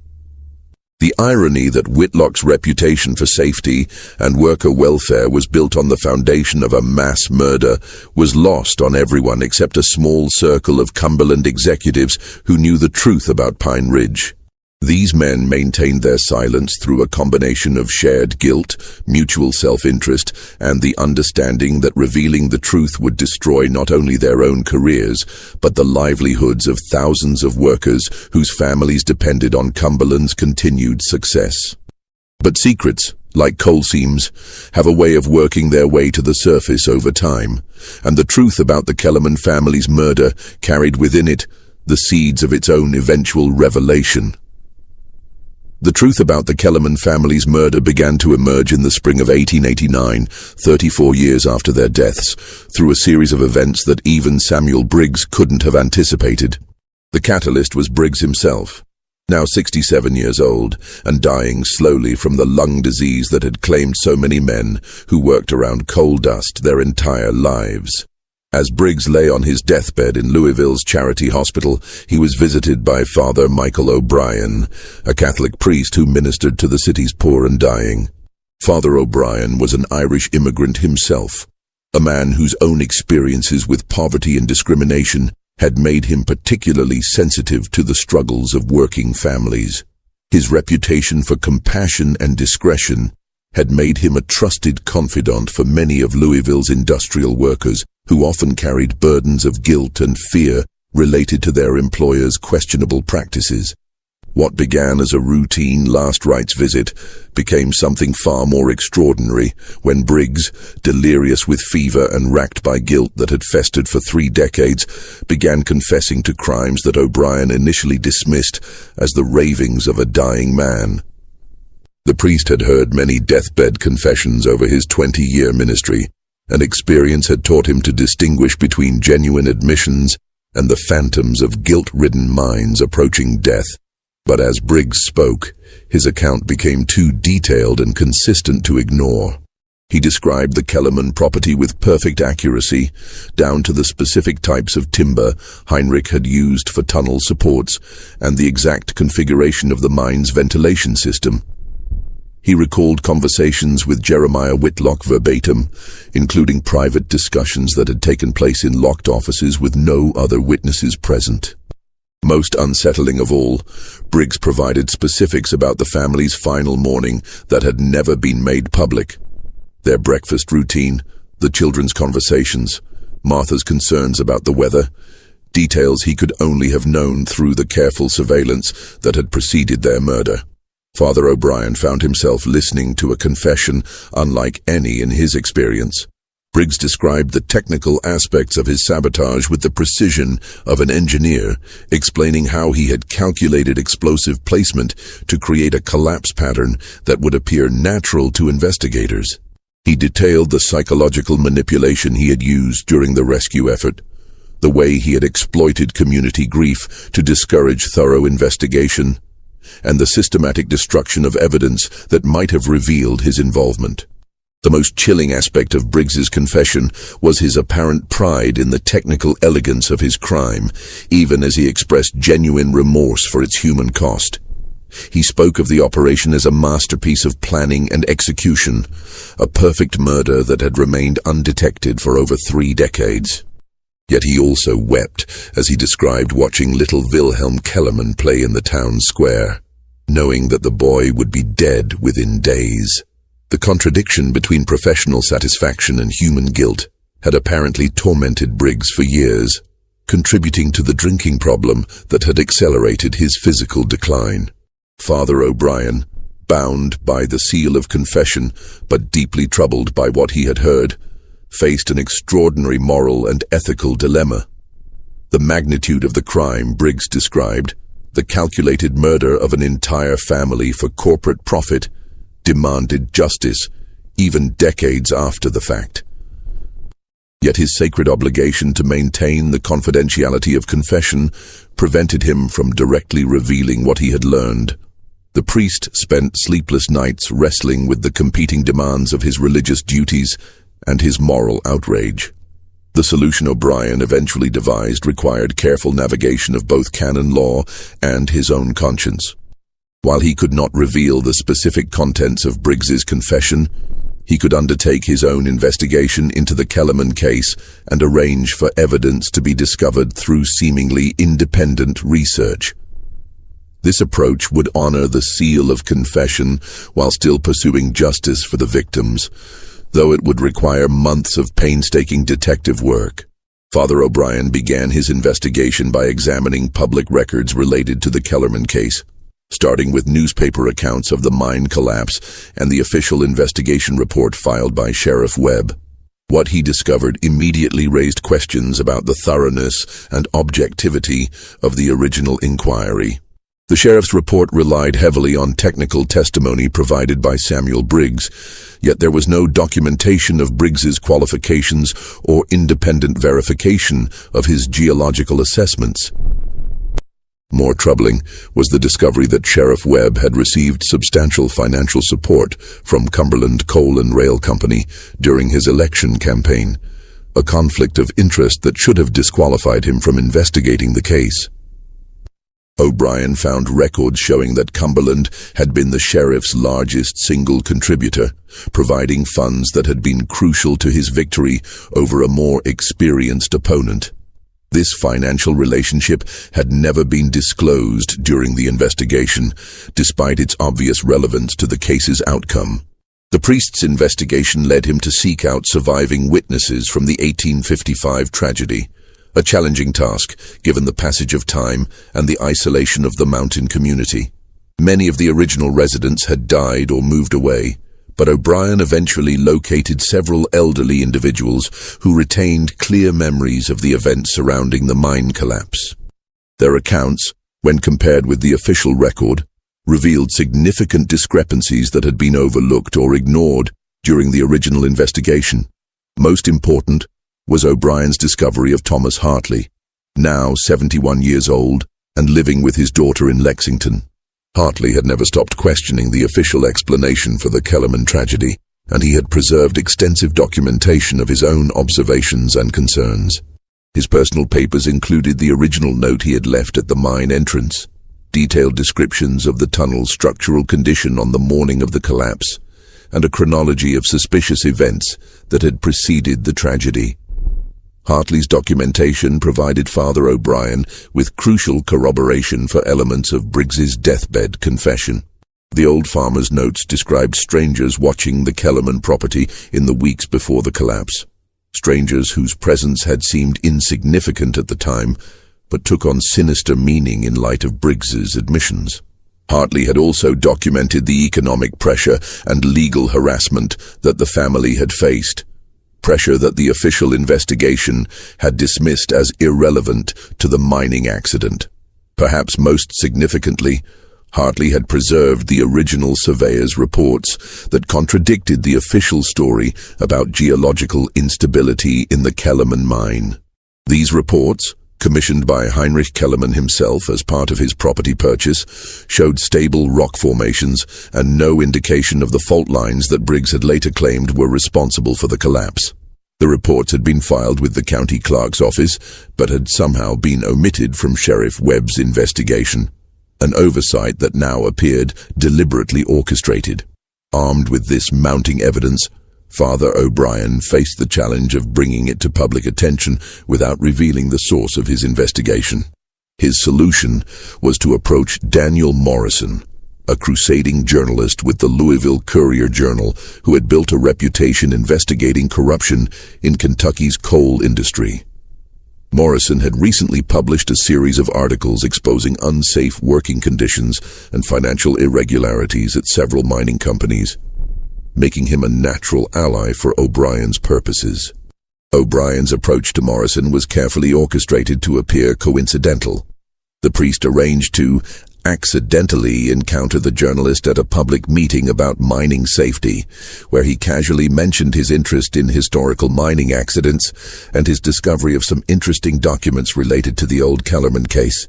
The irony that Whitlock's reputation for safety and worker welfare was built on the foundation of a mass murder was lost on everyone except a small circle of Cumberland executives who knew the truth about Pine Ridge. These men maintained their silence through a combination of shared guilt, mutual self-interest, and the understanding that revealing the truth would destroy not only their own careers, but the livelihoods of thousands of workers whose families depended on Cumberland's continued success. But secrets, like coal seams, have a way of working their way to the surface over time, and the truth about the Kellerman family's murder carried within it the seeds of its own eventual revelation. The truth about the Kellerman family's murder began to emerge in the spring of 1889, 34 years after their deaths, through a series of events that even Samuel Briggs couldn't have anticipated. The catalyst was Briggs himself, now 67 years old and dying slowly from the lung disease that had claimed so many men who worked around coal dust their entire lives. As Briggs lay on his deathbed in Louisville's Charity Hospital, he was visited by Father Michael O'Brien, a Catholic priest who ministered to the city's poor and dying. Father O'Brien was an Irish immigrant himself, a man whose own experiences with poverty and discrimination had made him particularly sensitive to the struggles of working families. His reputation for compassion and discretion had made him a trusted confidant for many of Louisville's industrial workers, who often carried burdens of guilt and fear related to their employers' questionable practices. What began as a routine last rites visit became something far more extraordinary when Briggs, delirious with fever and racked by guilt that had festered for 3 decades, began confessing to crimes that O'Brien initially dismissed as the ravings of a dying man. The priest had heard many deathbed confessions over his 20-year ministry, and experience had taught him to distinguish between genuine admissions and the phantoms of guilt-ridden minds approaching death. But as Briggs spoke, his account became too detailed and consistent to ignore. He described the Kellerman property with perfect accuracy, down to the specific types of timber Heinrich had used for tunnel supports and the exact configuration of the mine's ventilation system. He recalled conversations with Jeremiah Whitlock verbatim, including private discussions that had taken place in locked offices with no other witnesses present. Most unsettling of all, Briggs provided specifics about the family's final morning that had never been made public. Their breakfast routine, the children's conversations, Martha's concerns about the weather, details he could only have known through the careful surveillance that had preceded their murder. Father O'Brien found himself listening to a confession unlike any in his experience. Briggs described the technical aspects of his sabotage with the precision of an engineer, explaining how he had calculated explosive placement to create a collapse pattern that would appear natural to investigators. He detailed the psychological manipulation he had used during the rescue effort, the way he had exploited community grief to discourage thorough investigation, and the systematic destruction of evidence that might have revealed his involvement. The most chilling aspect of Briggs's confession was his apparent pride in the technical elegance of his crime, even as he expressed genuine remorse for its human cost. He spoke of the operation as a masterpiece of planning and execution, a perfect murder that had remained undetected for over 3 decades. Yet he also wept as he described watching little Wilhelm Kellerman play in the town square, knowing that the boy would be dead within days. The contradiction between professional satisfaction and human guilt had apparently tormented Briggs for years, contributing to the drinking problem that had accelerated his physical decline. Father O'Brien, bound by the seal of confession but deeply troubled by what he had heard, faced an extraordinary moral and ethical dilemma. The magnitude of the crime Briggs described, the calculated murder of an entire family for corporate profit, demanded justice, even decades after the fact. Yet his sacred obligation to maintain the confidentiality of confession prevented him from directly revealing what he had learned. The priest spent sleepless nights wrestling with the competing demands of his religious duties and his moral outrage. The solution O'Brien eventually devised required careful navigation of both canon law and his own conscience. While he could not reveal the specific contents of Briggs's confession, he could undertake his own investigation into the Kellerman case and arrange for evidence to be discovered through seemingly independent research. This approach would honor the seal of confession while still pursuing justice for the victims, though it would require months of painstaking detective work. Father O'Brien began his investigation by examining public records related to the Kellerman case, starting with newspaper accounts of the mine collapse and the official investigation report filed by Sheriff Webb. What he discovered immediately raised questions about the thoroughness and objectivity of the original inquiry. The sheriff's report relied heavily on technical testimony provided by Samuel Briggs, yet there was no documentation of Briggs's qualifications or independent verification of his geological assessments. More troubling was the discovery that Sheriff Webb had received substantial financial support from Cumberland Coal and Rail Company during his election campaign, a conflict of interest that should have disqualified him from investigating the case. O'Brien found records showing that Cumberland had been the sheriff's largest single contributor, providing funds that had been crucial to his victory over a more experienced opponent. This financial relationship had never been disclosed during the investigation, despite its obvious relevance to the case's outcome. The priest's investigation led him to seek out surviving witnesses from the 1855 tragedy, a challenging task given the passage of time and the isolation of the mountain community. Many of the original residents had died or moved away, but O'Brien eventually located several elderly individuals who retained clear memories of the events surrounding the mine collapse. Their accounts, when compared with the official record, revealed significant discrepancies that had been overlooked or ignored during the original investigation. Most important was O'Brien's discovery of Thomas Hartley, now 71 years old and living with his daughter in Lexington. Hartley had never stopped questioning the official explanation for the Kellerman tragedy, and he had preserved extensive documentation of his own observations and concerns. His personal papers included the original note he had left at the mine entrance, detailed descriptions of the tunnel's structural condition on the morning of the collapse, and a chronology of suspicious events that had preceded the tragedy. Hartley's documentation provided Father O'Brien with crucial corroboration for elements of Briggs's deathbed confession. The old farmer's notes described strangers watching the Kellerman property in the weeks before the collapse, strangers whose presence had seemed insignificant at the time, but took on sinister meaning in light of Briggs's admissions. Hartley had also documented the economic pressure and legal harassment that the family had faced, pressure that the official investigation had dismissed as irrelevant to the mining accident. Perhaps most significantly, Hartley had preserved the original surveyor's reports that contradicted the official story about geological instability in the Kellerman mine. These reports, commissioned by Heinrich Kellerman himself as part of his property purchase, showed stable rock formations and no indication of the fault lines that Briggs had later claimed were responsible for the collapse. The reports had been filed with the county clerk's office, but had somehow been omitted from Sheriff Webb's investigation, an oversight that now appeared deliberately orchestrated. Armed with this mounting evidence, Father O'Brien faced the challenge of bringing it to public attention without revealing the source of his investigation. His solution was to approach Daniel Morrison, a crusading journalist with the Louisville Courier-Journal who had built a reputation investigating corruption in Kentucky's coal industry. Morrison had recently published a series of articles exposing unsafe working conditions and financial irregularities at several mining companies, making him a natural ally for O'Brien's purposes. O'Brien's approach to Morrison was carefully orchestrated to appear coincidental. The priest arranged to accidentally encounter the journalist at a public meeting about mining safety, where he casually mentioned his interest in historical mining accidents and his discovery of some interesting documents related to the old Kellerman case.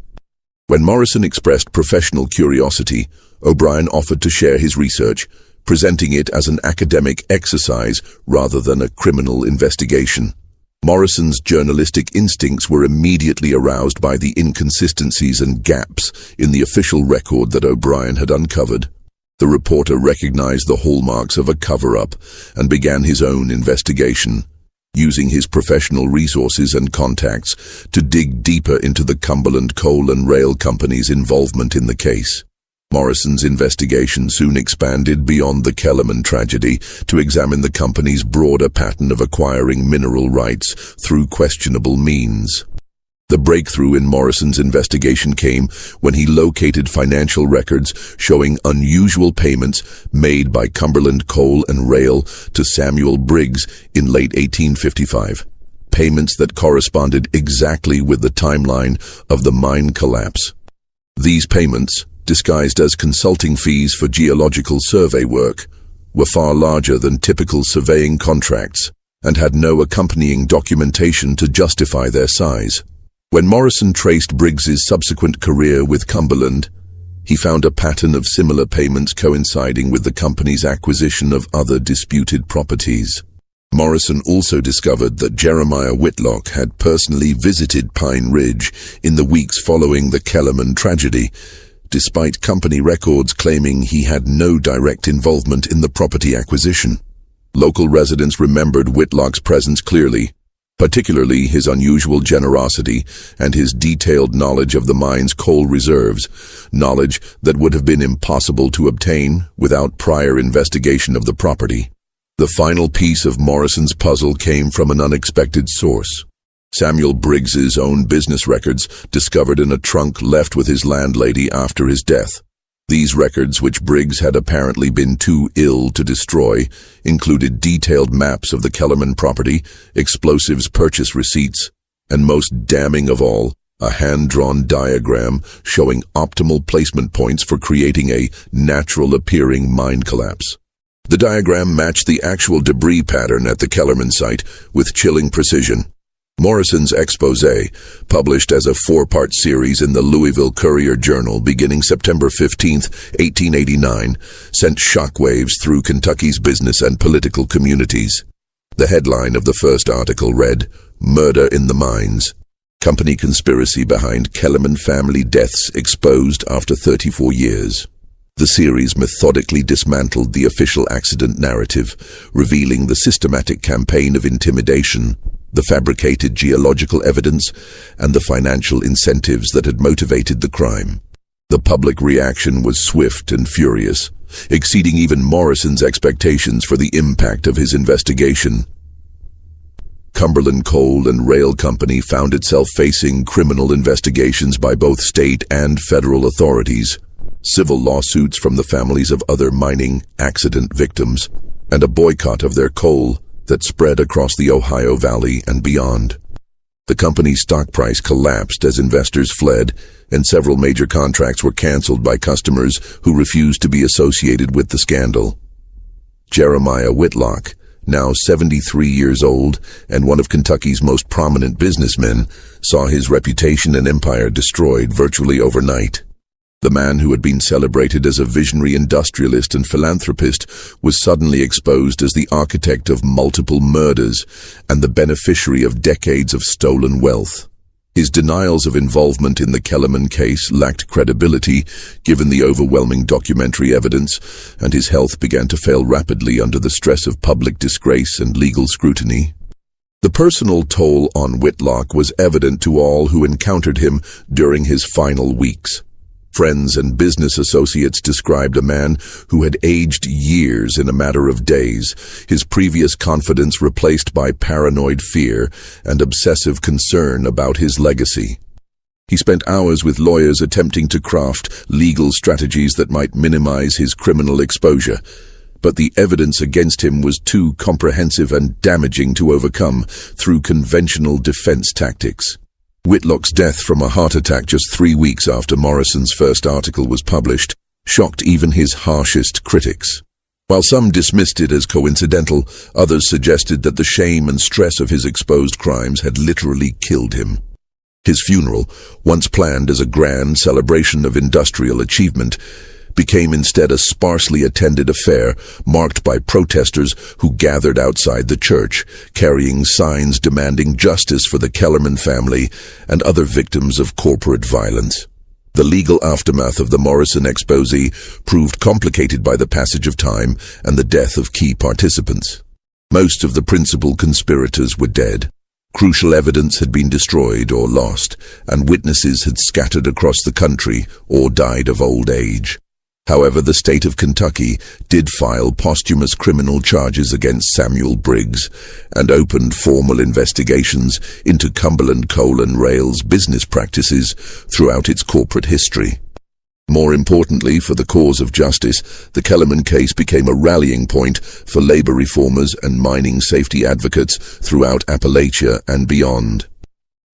When Morrison expressed professional curiosity, O'Brien offered to share his research, presenting it as an academic exercise rather than a criminal investigation. Morrison's journalistic instincts were immediately aroused by the inconsistencies and gaps in the official record that O'Brien had uncovered. The reporter recognized the hallmarks of a cover-up and began his own investigation, using his professional resources and contacts to dig deeper into the Cumberland Coal and Rail Company's involvement in the case. Morrison's investigation soon expanded beyond the Kellerman tragedy to examine the company's broader pattern of acquiring mineral rights through questionable means. The breakthrough in Morrison's investigation came when he located financial records showing unusual payments made by Cumberland Coal and Rail to Samuel Briggs in late 1855. Payments that corresponded exactly with the timeline of the mine collapse. These payments, disguised as consulting fees for geological survey work, were far larger than typical surveying contracts and had no accompanying documentation to justify their size. When Morrison traced Briggs's subsequent career with Cumberland, he found a pattern of similar payments coinciding with the company's acquisition of other disputed properties. Morrison also discovered that Jeremiah Whitlock had personally visited Pine Ridge in the weeks following the Kellerman tragedy, despite company records claiming he had no direct involvement in the property acquisition. Local residents remembered Whitlock's presence clearly, particularly his unusual generosity and his detailed knowledge of the mine's coal reserves, knowledge that would have been impossible to obtain without prior investigation of the property. The final piece of Morrison's puzzle came from an unexpected source. Samuel Briggs's own business records discovered in a trunk left with his landlady after his death. These records, which Briggs had apparently been too ill to destroy, included detailed maps of the Kellerman property, explosives purchase receipts, and most damning of all, a hand-drawn diagram showing optimal placement points for creating a natural-appearing mine collapse. The diagram matched the actual debris pattern at the Kellerman site with chilling precision. Morrison's exposé, published as a 4-part series in the Louisville Courier-Journal beginning September 15, 1889, sent shockwaves through Kentucky's business and political communities. The headline of the first article read, "Murder in the Mines. Company conspiracy behind Kellerman family deaths exposed after 34 years." The series methodically dismantled the official accident narrative, revealing the systematic campaign of intimidation, the fabricated geological evidence, and the financial incentives that had motivated the crime. The public reaction was swift and furious, exceeding even Morrison's expectations for the impact of his investigation. Cumberland Coal and Rail Company found itself facing criminal investigations by both state and federal authorities, civil lawsuits from the families of other mining accident victims, and a boycott of their coal that spread across the Ohio Valley and beyond. The company's stock price collapsed as investors fled, and several major contracts were canceled by customers who refused to be associated with the scandal. Jeremiah Whitlock, now 73 years old and one of Kentucky's most prominent businessmen, saw his reputation and empire destroyed virtually overnight. The man who had been celebrated as a visionary industrialist and philanthropist was suddenly exposed as the architect of multiple murders and the beneficiary of decades of stolen wealth. His denials of involvement in the Kellerman case lacked credibility, given the overwhelming documentary evidence, and his health began to fail rapidly under the stress of public disgrace and legal scrutiny. The personal toll on Whitlock was evident to all who encountered him during his final weeks. Friends and business associates described a man who had aged years in a matter of days, his previous confidence replaced by paranoid fear and obsessive concern about his legacy. He spent hours with lawyers attempting to craft legal strategies that might minimize his criminal exposure, but the evidence against him was too comprehensive and damaging to overcome through conventional defense tactics. Whitlock's death from a heart attack just 3 weeks after Morrison's first article was published shocked even his harshest critics. While some dismissed it as coincidental, others suggested that the shame and stress of his exposed crimes had literally killed him. His funeral, once planned as a grand celebration of industrial achievement, became instead a sparsely attended affair marked by protesters who gathered outside the church, carrying signs demanding justice for the Kellerman family and other victims of corporate violence. The legal aftermath of the Morrison exposé proved complicated by the passage of time and the death of key participants. Most of the principal conspirators were dead. Crucial evidence had been destroyed or lost, and witnesses had scattered across the country or died of old age. However, the state of Kentucky did file posthumous criminal charges against Samuel Briggs and opened formal investigations into Cumberland Coal and Rail's business practices throughout its corporate history. More importantly, for the cause of justice, the Kellerman case became a rallying point for labor reformers and mining safety advocates throughout Appalachia and beyond.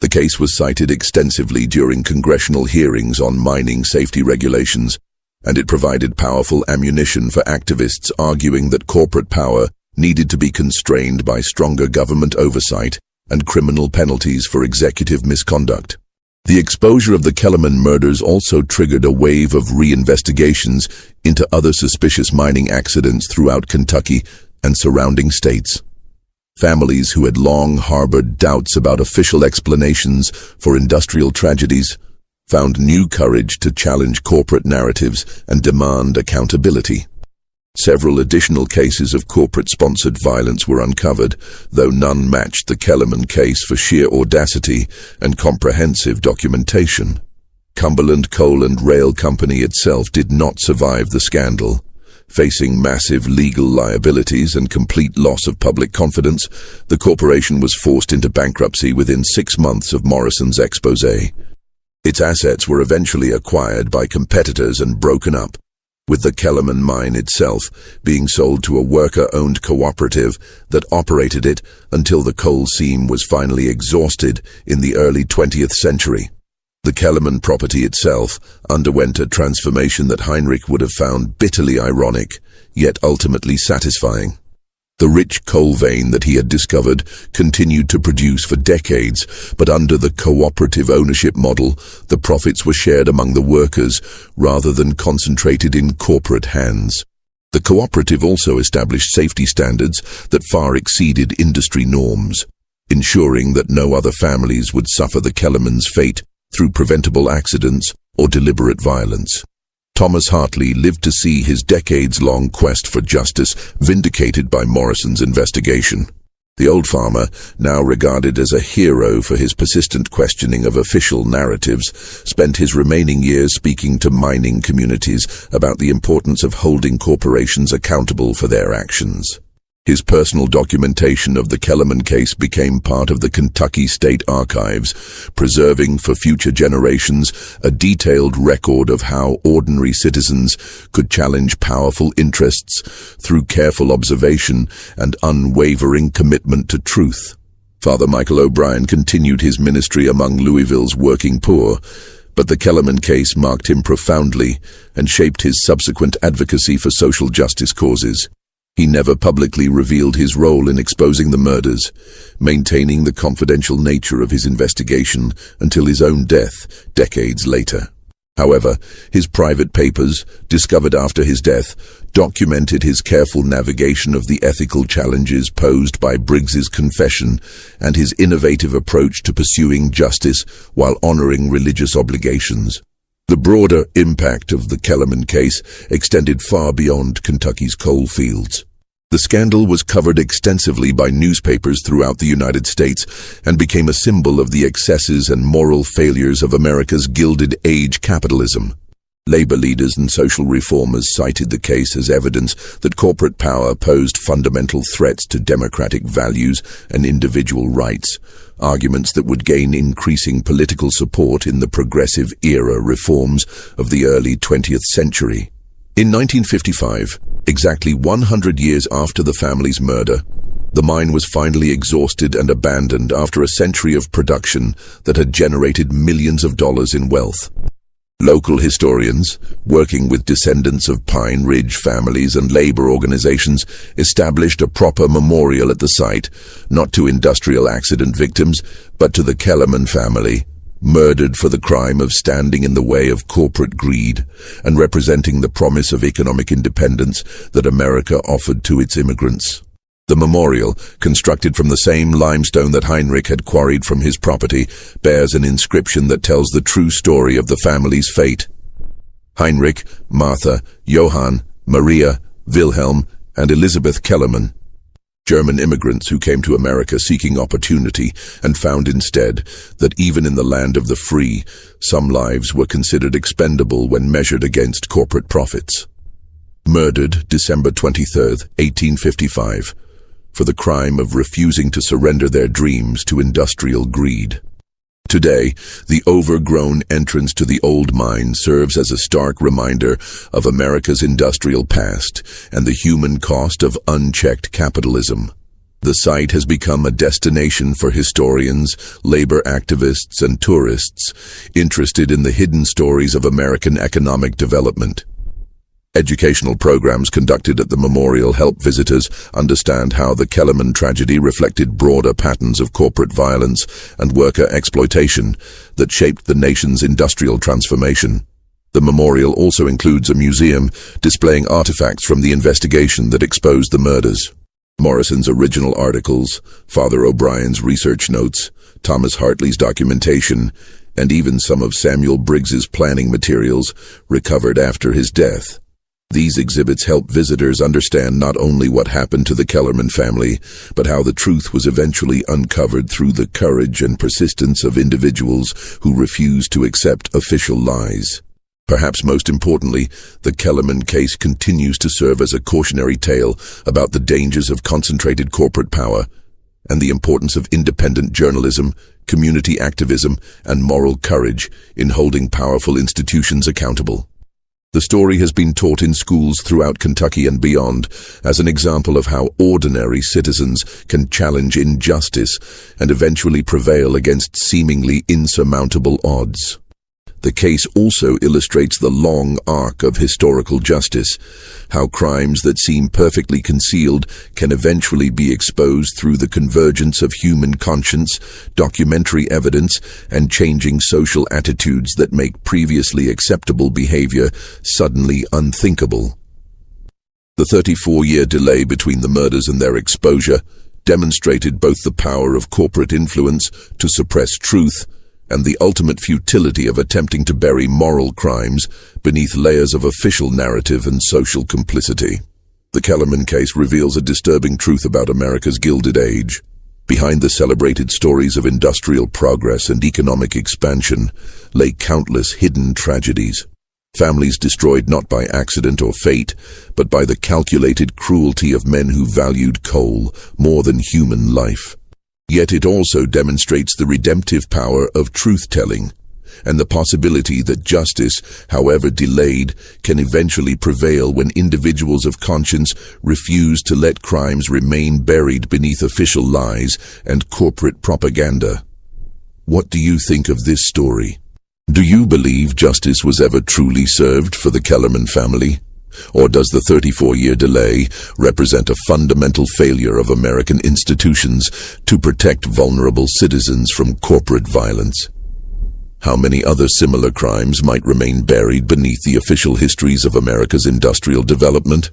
The case was cited extensively during congressional hearings on mining safety regulations, and it provided powerful ammunition for activists arguing that corporate power needed to be constrained by stronger government oversight and criminal penalties for executive misconduct. The exposure of the Kellerman murders also triggered a wave of reinvestigations into other suspicious mining accidents throughout Kentucky and surrounding states. Families who had long harbored doubts about official explanations for industrial tragedies found new courage to challenge corporate narratives and demand accountability. Several additional cases of corporate-sponsored violence were uncovered, though none matched the Kellerman case for sheer audacity and comprehensive documentation. Cumberland Coal and Rail Company itself did not survive the scandal. Facing massive legal liabilities and complete loss of public confidence, the corporation was forced into bankruptcy within 6 months of Morrison's exposé. Its assets were eventually acquired by competitors and broken up, with the Kellerman mine itself being sold to a worker-owned cooperative that operated it until the coal seam was finally exhausted in the early 20th century. The Kellerman property itself underwent a transformation that Heinrich would have found bitterly ironic, yet ultimately satisfying. The rich coal vein that he had discovered continued to produce for decades, but under the cooperative ownership model, the profits were shared among the workers rather than concentrated in corporate hands. The cooperative also established safety standards that far exceeded industry norms, ensuring that no other families would suffer the Kellerman's fate through preventable accidents or deliberate violence. Thomas Hartley lived to see his decades-long quest for justice vindicated by Morrison's investigation. The old farmer, now regarded as a hero for his persistent questioning of official narratives, spent his remaining years speaking to mining communities about the importance of holding corporations accountable for their actions. His personal documentation of the Kellerman case became part of the Kentucky State Archives, preserving for future generations a detailed record of how ordinary citizens could challenge powerful interests through careful observation and unwavering commitment to truth. Father Michael O'Brien continued his ministry among Louisville's working poor, but the Kellerman case marked him profoundly and shaped his subsequent advocacy for social justice causes. He never publicly revealed his role in exposing the murders, maintaining the confidential nature of his investigation until his own death decades later. However, his private papers, discovered after his death, documented his careful navigation of the ethical challenges posed by Briggs's confession and his innovative approach to pursuing justice while honoring religious obligations. The broader impact of the Kellerman case extended far beyond Kentucky's coal fields. The scandal was covered extensively by newspapers throughout the United States and became a symbol of the excesses and moral failures of America's Gilded Age capitalism. Labor leaders and social reformers cited the case as evidence that corporate power posed fundamental threats to democratic values and individual rights, arguments that would gain increasing political support in the progressive era reforms of the early 20th century. In 1955, exactly 100 years after the family's murder, the mine was finally exhausted and abandoned after a century of production that had generated millions of dollars in wealth. Local historians, working with descendants of Pine Ridge families and labor organizations, established a proper memorial at the site, not to industrial accident victims, but to the Kellerman family, murdered for the crime of standing in the way of corporate greed and representing the promise of economic independence that America offered to its immigrants. The memorial, constructed from the same limestone that Heinrich had quarried from his property, bears an inscription that tells the true story of the family's fate. Heinrich, Martha, Johann, Maria, Wilhelm, and Elizabeth Kellerman. German immigrants who came to America seeking opportunity and found instead that even in the land of the free, some lives were considered expendable when measured against corporate profits. Murdered December 23, 1855, for the crime of refusing to surrender their dreams to industrial greed. Today, the overgrown entrance to the old mine serves as a stark reminder of America's industrial past and the human cost of unchecked capitalism. The site has become a destination for historians, labor activists, and tourists interested in the hidden stories of American economic development. Educational programs conducted at the memorial help visitors understand how the Kellerman tragedy reflected broader patterns of corporate violence and worker exploitation that shaped the nation's industrial transformation. The memorial also includes a museum displaying artifacts from the investigation that exposed the murders. Morrison's original articles, Father O'Brien's research notes, Thomas Hartley's documentation, and even some of Samuel Briggs's planning materials recovered after his death. These exhibits help visitors understand not only what happened to the Kellerman family, but how the truth was eventually uncovered through the courage and persistence of individuals who refused to accept official lies. Perhaps most importantly, the Kellerman case continues to serve as a cautionary tale about the dangers of concentrated corporate power and the importance of independent journalism, community activism, and moral courage in holding powerful institutions accountable. The story has been taught in schools throughout Kentucky and beyond as an example of how ordinary citizens can challenge injustice and eventually prevail against seemingly insurmountable odds. The case also illustrates the long arc of historical justice, how crimes that seem perfectly concealed can eventually be exposed through the convergence of human conscience, documentary evidence, and changing social attitudes that make previously acceptable behavior suddenly unthinkable. The 34-year delay between the murders and their exposure demonstrated both the power of corporate influence to suppress truth and the ultimate futility of attempting to bury moral crimes beneath layers of official narrative and social complicity. The Kellerman case reveals a disturbing truth about America's Gilded Age. Behind the celebrated stories of industrial progress and economic expansion lay countless hidden tragedies. Families destroyed not by accident or fate, but by the calculated cruelty of men who valued coal more than human life. Yet it also demonstrates the redemptive power of truth-telling and the possibility that justice, however delayed, can eventually prevail when individuals of conscience refuse to let crimes remain buried beneath official lies and corporate propaganda. What do you think of this story? Do you believe justice was ever truly served for the Kellerman family? Or does the 34-year delay represent a fundamental failure of American institutions to protect vulnerable citizens from corporate violence? How many other similar crimes might remain buried beneath the official histories of America's industrial development?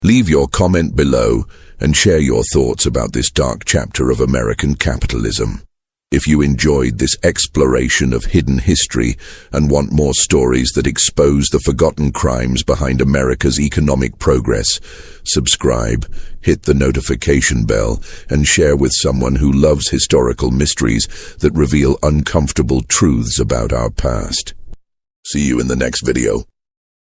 Leave your comment below and share your thoughts about this dark chapter of American capitalism. If you enjoyed this exploration of hidden history and want more stories that expose the forgotten crimes behind America's economic progress, subscribe, hit the notification bell, and share with someone who loves historical mysteries that reveal uncomfortable truths about our past. See you in the next video.